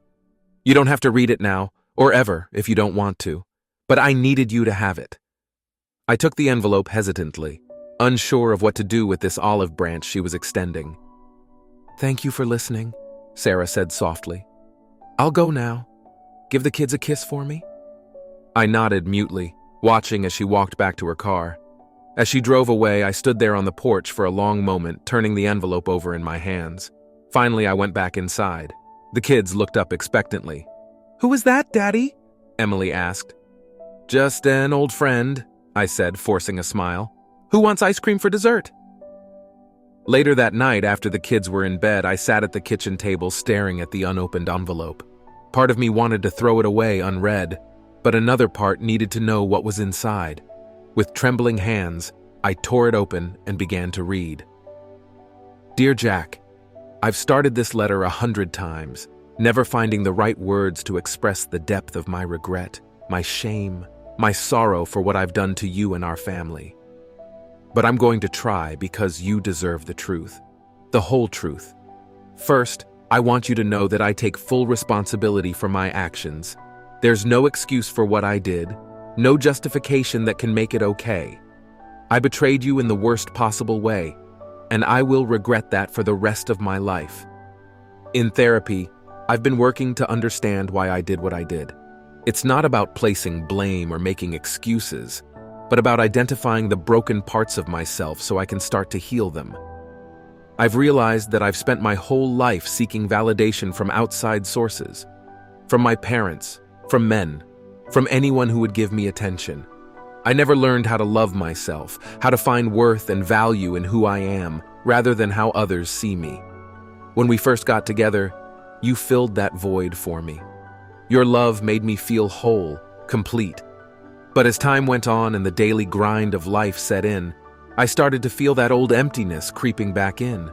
You don't have to read it now, or ever if you don't want to, but I needed you to have it." I took the envelope hesitantly, unsure of what to do with this olive branch she was extending. "Thank you for listening," Sarah said softly. "I'll go now. Give the kids a kiss for me?" I nodded mutely, watching as she walked back to her car. As she drove away, I stood there on the porch for a long moment, turning the envelope over in my hands. Finally, I went back inside. The kids looked up expectantly. "Who was that, Daddy?" Emily asked. "Just an old friend," I said, forcing a smile. "Who wants ice cream for dessert?" Later that night, after the kids were in bed, I sat at the kitchen table staring at the unopened envelope. Part of me wanted to throw it away unread, but another part needed to know what was inside. With trembling hands, I tore it open and began to read. "Dear Jack, I've started this letter 100 times, never finding the right words to express the depth of my regret, my shame, my sorrow for what I've done to you and our family. But I'm going to try because you deserve the truth, the whole truth. First, I want you to know that I take full responsibility for my actions. There's no excuse for what I did, no justification that can make it okay. I betrayed you in the worst possible way, and I will regret that for the rest of my life. In therapy, I've been working to understand why I did what I did. It's not about placing blame or making excuses, but about identifying the broken parts of myself so I can start to heal them. I've realized that I've spent my whole life seeking validation from outside sources, from my parents, from men, from anyone who would give me attention. I never learned how to love myself, how to find worth and value in who I am, rather than how others see me. When we first got together, you filled that void for me. Your love made me feel whole, complete. But as time went on and the daily grind of life set in, I started to feel that old emptiness creeping back in.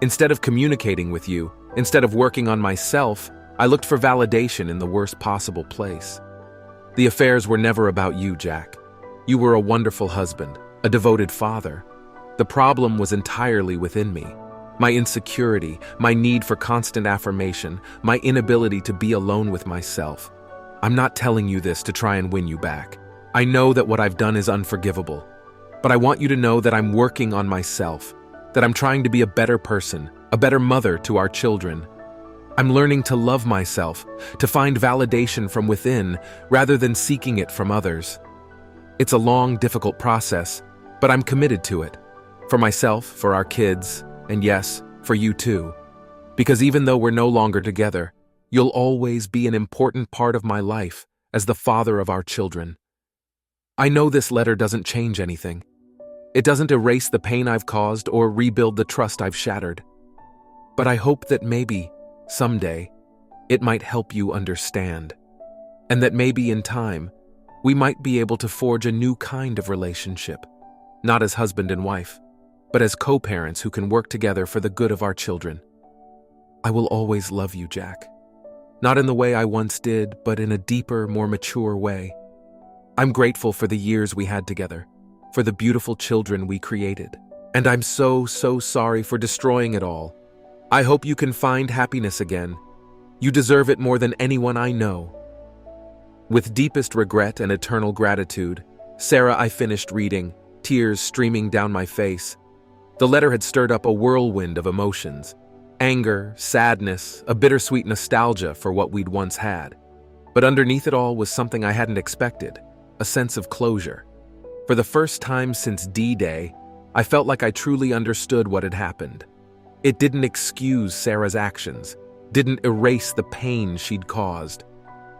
Instead of communicating with you, instead of working on myself, I looked for validation in the worst possible place. The affairs were never about you, Jack. You were a wonderful husband, a devoted father. The problem was entirely within me. My insecurity, my need for constant affirmation, my inability to be alone with myself. I'm not telling you this to try and win you back. I know that what I've done is unforgivable. But I want you to know that I'm working on myself, that I'm trying to be a better person, a better mother to our children. I'm learning to love myself, to find validation from within rather than seeking it from others. It's a long, difficult process, but I'm committed to it. For myself, for our kids, and yes, for you too. Because even though we're no longer together, you'll always be an important part of my life as the father of our children. I know this letter doesn't change anything. It doesn't erase the pain I've caused or rebuild the trust I've shattered. But I hope that maybe, someday, it might help you understand. And that maybe in time, we might be able to forge a new kind of relationship. Not as husband and wife, but as co-parents who can work together for the good of our children. I will always love you, Jack. Not in the way I once did, but in a deeper, more mature way. I'm grateful for the years we had together, for the beautiful children we created. And I'm so sorry for destroying it all. I hope you can find happiness again. You deserve it more than anyone I know. With deepest regret and eternal gratitude, Sarah, I finished reading, tears streaming down my face. The letter had stirred up a whirlwind of emotions. Anger, sadness, a bittersweet nostalgia for what we'd once had. But underneath it all was something I hadn't expected, a sense of closure. For the first time since D-Day, I felt like I truly understood what had happened. It didn't excuse Sarah's actions, didn't erase the pain she'd caused,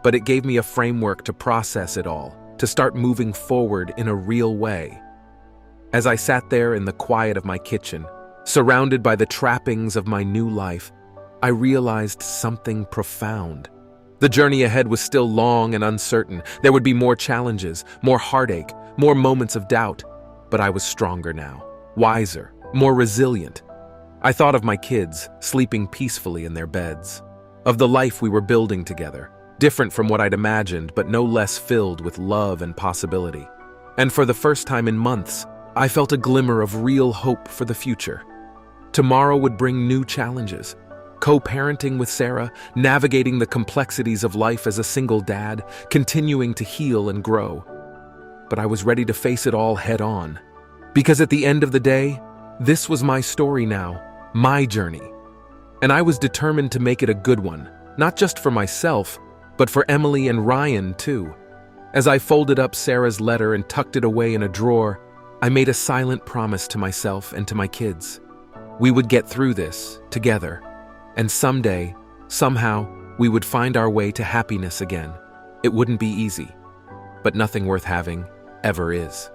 but it gave me a framework to process it all, to start moving forward in a real way. As I sat there in the quiet of my kitchen, surrounded by the trappings of my new life, I realized something profound. The journey ahead was still long and uncertain. There would be more challenges, more heartache, more moments of doubt, but I was stronger now, wiser, more resilient. I thought of my kids, sleeping peacefully in their beds, of the life we were building together, different from what I'd imagined, but no less filled with love and possibility. And for the first time in months, I felt a glimmer of real hope for the future. Tomorrow would bring new challenges. Co-parenting with Sarah, navigating the complexities of life as a single dad, continuing to heal and grow. But I was ready to face it all head on. Because at the end of the day, this was my story now, my journey. And I was determined to make it a good one, not just for myself, but for Emily and Ryan too. As I folded up Sarah's letter and tucked it away in a drawer, I made a silent promise to myself and to my kids. We would get through this together. And someday, somehow, we would find our way to happiness again. It wouldn't be easy, but nothing worth having ever is.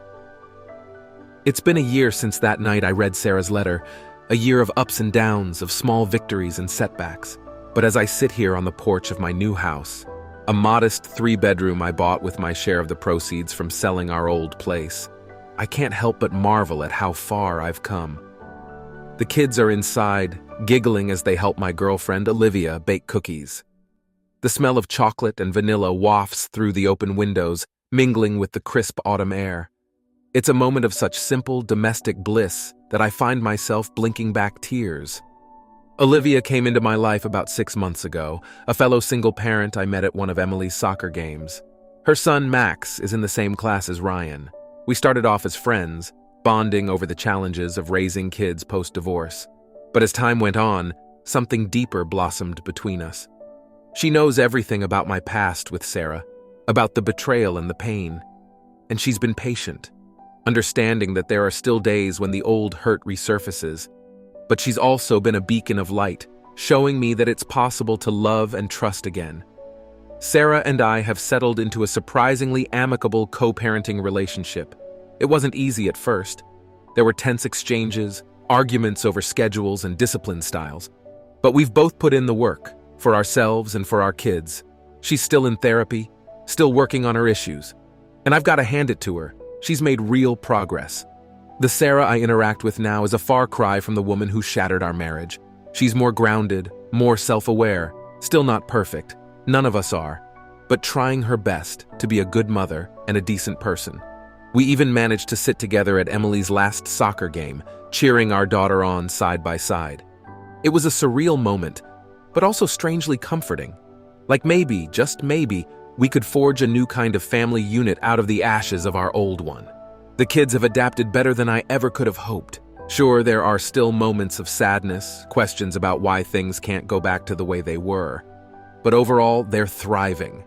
It's been a year since that night I read Sarah's letter, a year of ups and downs, of small victories and setbacks. But as I sit here on the porch of my new house, a modest 3-bedroom I bought with my share of the proceeds from selling our old place, I can't help but marvel at how far I've come. The kids are inside, giggling as they help my girlfriend, Olivia, bake cookies. The smell of chocolate and vanilla wafts through the open windows, mingling with the crisp autumn air. It's a moment of such simple, domestic bliss that I find myself blinking back tears. Olivia came into my life about 6 months ago, a fellow single parent I met at one of Emily's soccer games. Her son, Max, is in the same class as Ryan. We started off as friends, bonding over the challenges of raising kids post-divorce. But as time went on, something deeper blossomed between us. She knows everything about my past with Sarah, about the betrayal and the pain. And she's been patient, understanding that there are still days when the old hurt resurfaces. But she's also been a beacon of light, showing me that it's possible to love and trust again. Sarah and I have settled into a surprisingly amicable co-parenting relationship. It wasn't easy at first. There were tense exchanges, arguments over schedules and discipline styles. But we've both put in the work, for ourselves and for our kids. She's still in therapy, still working on her issues. And I've got to hand it to her. She's made real progress. The Sarah I interact with now is a far cry from the woman who shattered our marriage. She's more grounded, more self-aware, still not perfect. None of us are. But trying her best to be a good mother and a decent person. We even managed to sit together at Emily's last soccer game, cheering our daughter on side by side. It was a surreal moment, but also strangely comforting. Like maybe, just maybe, we could forge a new kind of family unit out of the ashes of our old one. The kids have adapted better than I ever could have hoped. Sure, there are still moments of sadness, questions about why things can't go back to the way they were. But overall, they're thriving.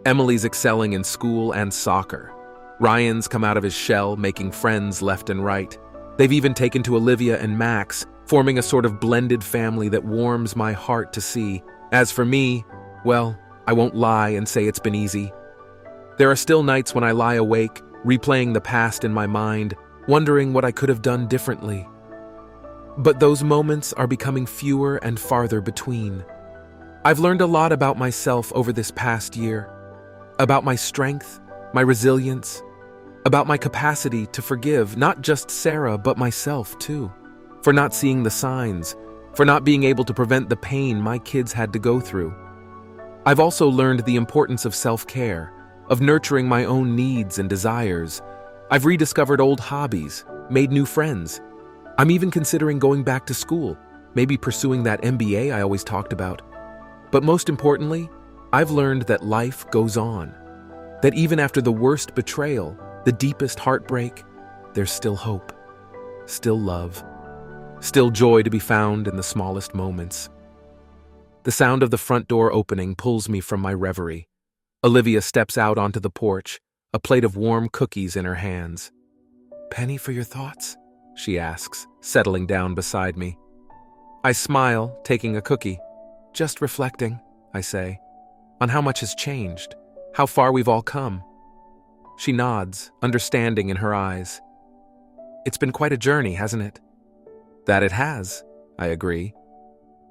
Emily's excelling in school and soccer. Ryan's come out of his shell, making friends left and right. They've even taken to Olivia and Max, forming a sort of blended family that warms my heart to see. As for me, well, I won't lie and say it's been easy. There are still nights when I lie awake, replaying the past in my mind, wondering what I could have done differently. But those moments are becoming fewer and farther between. I've learned a lot about myself over this past year, about my strength, my resilience, about my capacity to forgive not just Sarah but myself too, for not seeing the signs, for not being able to prevent the pain my kids had to go through. I've also learned the importance of self-care, of nurturing my own needs and desires. I've rediscovered old hobbies, made new friends. I'm even considering going back to school, maybe pursuing that MBA I always talked about. But most importantly, I've learned that life goes on. That even after the worst betrayal, the deepest heartbreak, there's still hope, still love, still joy to be found in the smallest moments. The sound of the front door opening pulls me from my reverie. Olivia steps out onto the porch, a plate of warm cookies in her hands. penny for your thoughts?" she asks, settling down beside me. I smile, taking a cookie. "Just reflecting," I say, "on how much has changed, how far we've all come." She nods, understanding in her eyes. "It's been quite a journey, hasn't it?" "That it has," I agree.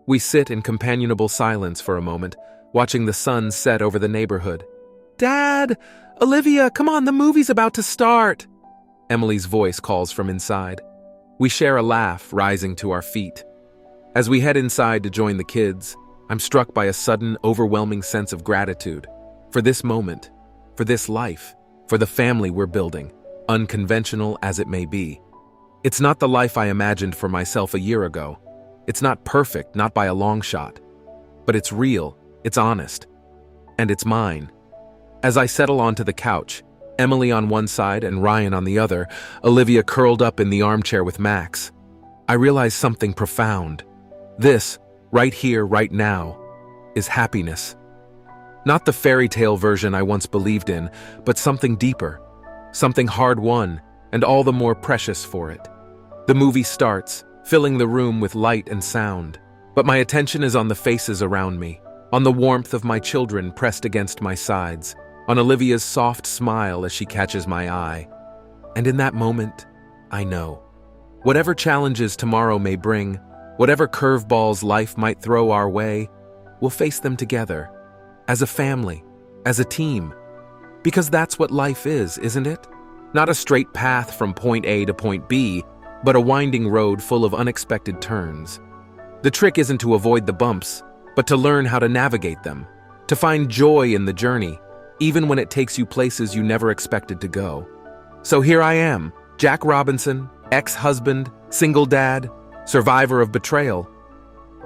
We sit in companionable silence for a moment, watching the sun set over the neighborhood. "Dad! Olivia, come on, the movie's about to start!" Emily's voice calls from inside. We share a laugh, rising to our feet. As we head inside to join the kids, I'm struck by a sudden, overwhelming sense of gratitude for this moment, for this life, for the family we're building, unconventional as it may be. It's not the life I imagined for myself a year ago. It's not perfect, not by a long shot. But it's real, it's honest, and it's mine. As I settle onto the couch, Emily on one side and Ryan on the other, Olivia curled up in the armchair with Max, I realize something profound. This, right here, right now, is happiness. Not the fairy tale version I once believed in, but something deeper, something hard-won, and all the more precious for it. The movie starts, filling the room with light and sound, but my attention is on the faces around me, on the warmth of my children pressed against my sides, on Olivia's soft smile as she catches my eye. And in that moment, I know. Whatever challenges tomorrow may bring, whatever curveballs life might throw our way, we'll face them together, as a family, as a team. Because that's what life is, isn't it? Not a straight path from point A to point B, but a winding road full of unexpected turns. The trick isn't to avoid the bumps, but to learn how to navigate them, to find joy in the journey, even when it takes you places you never expected to go. So here I am, Jack Robinson, ex-husband, single dad, survivor of betrayal,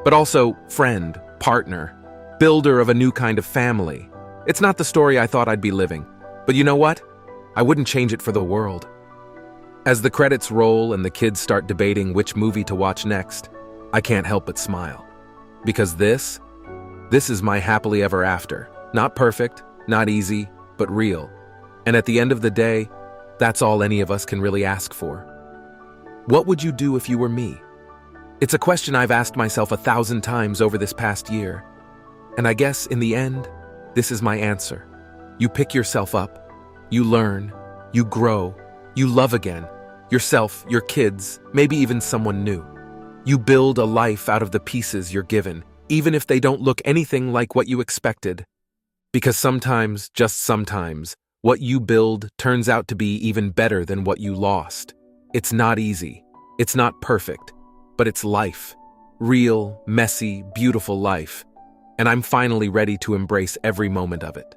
but also friend, partner, builder of a new kind of family. It's not the story I thought I'd be living, but you know what? I wouldn't change it for the world. As the credits roll and the kids start debating which movie to watch next, I can't help but smile. Because this is my happily ever after. Not perfect, not easy, but real. And at the end of the day, that's all any of us can really ask for. What would you do if you were me? It's a question I've asked myself 1,000 times over this past year. And I guess, in the end, this is my answer. You pick yourself up, you learn, you grow, you love again, yourself, your kids, maybe even someone new. You build a life out of the pieces you're given, even if they don't look anything like what you expected. Because sometimes, just sometimes, what you build turns out to be even better than what you lost. It's not easy, it's not perfect, but it's life. Real, messy, beautiful life. And I'm finally ready to embrace every moment of it.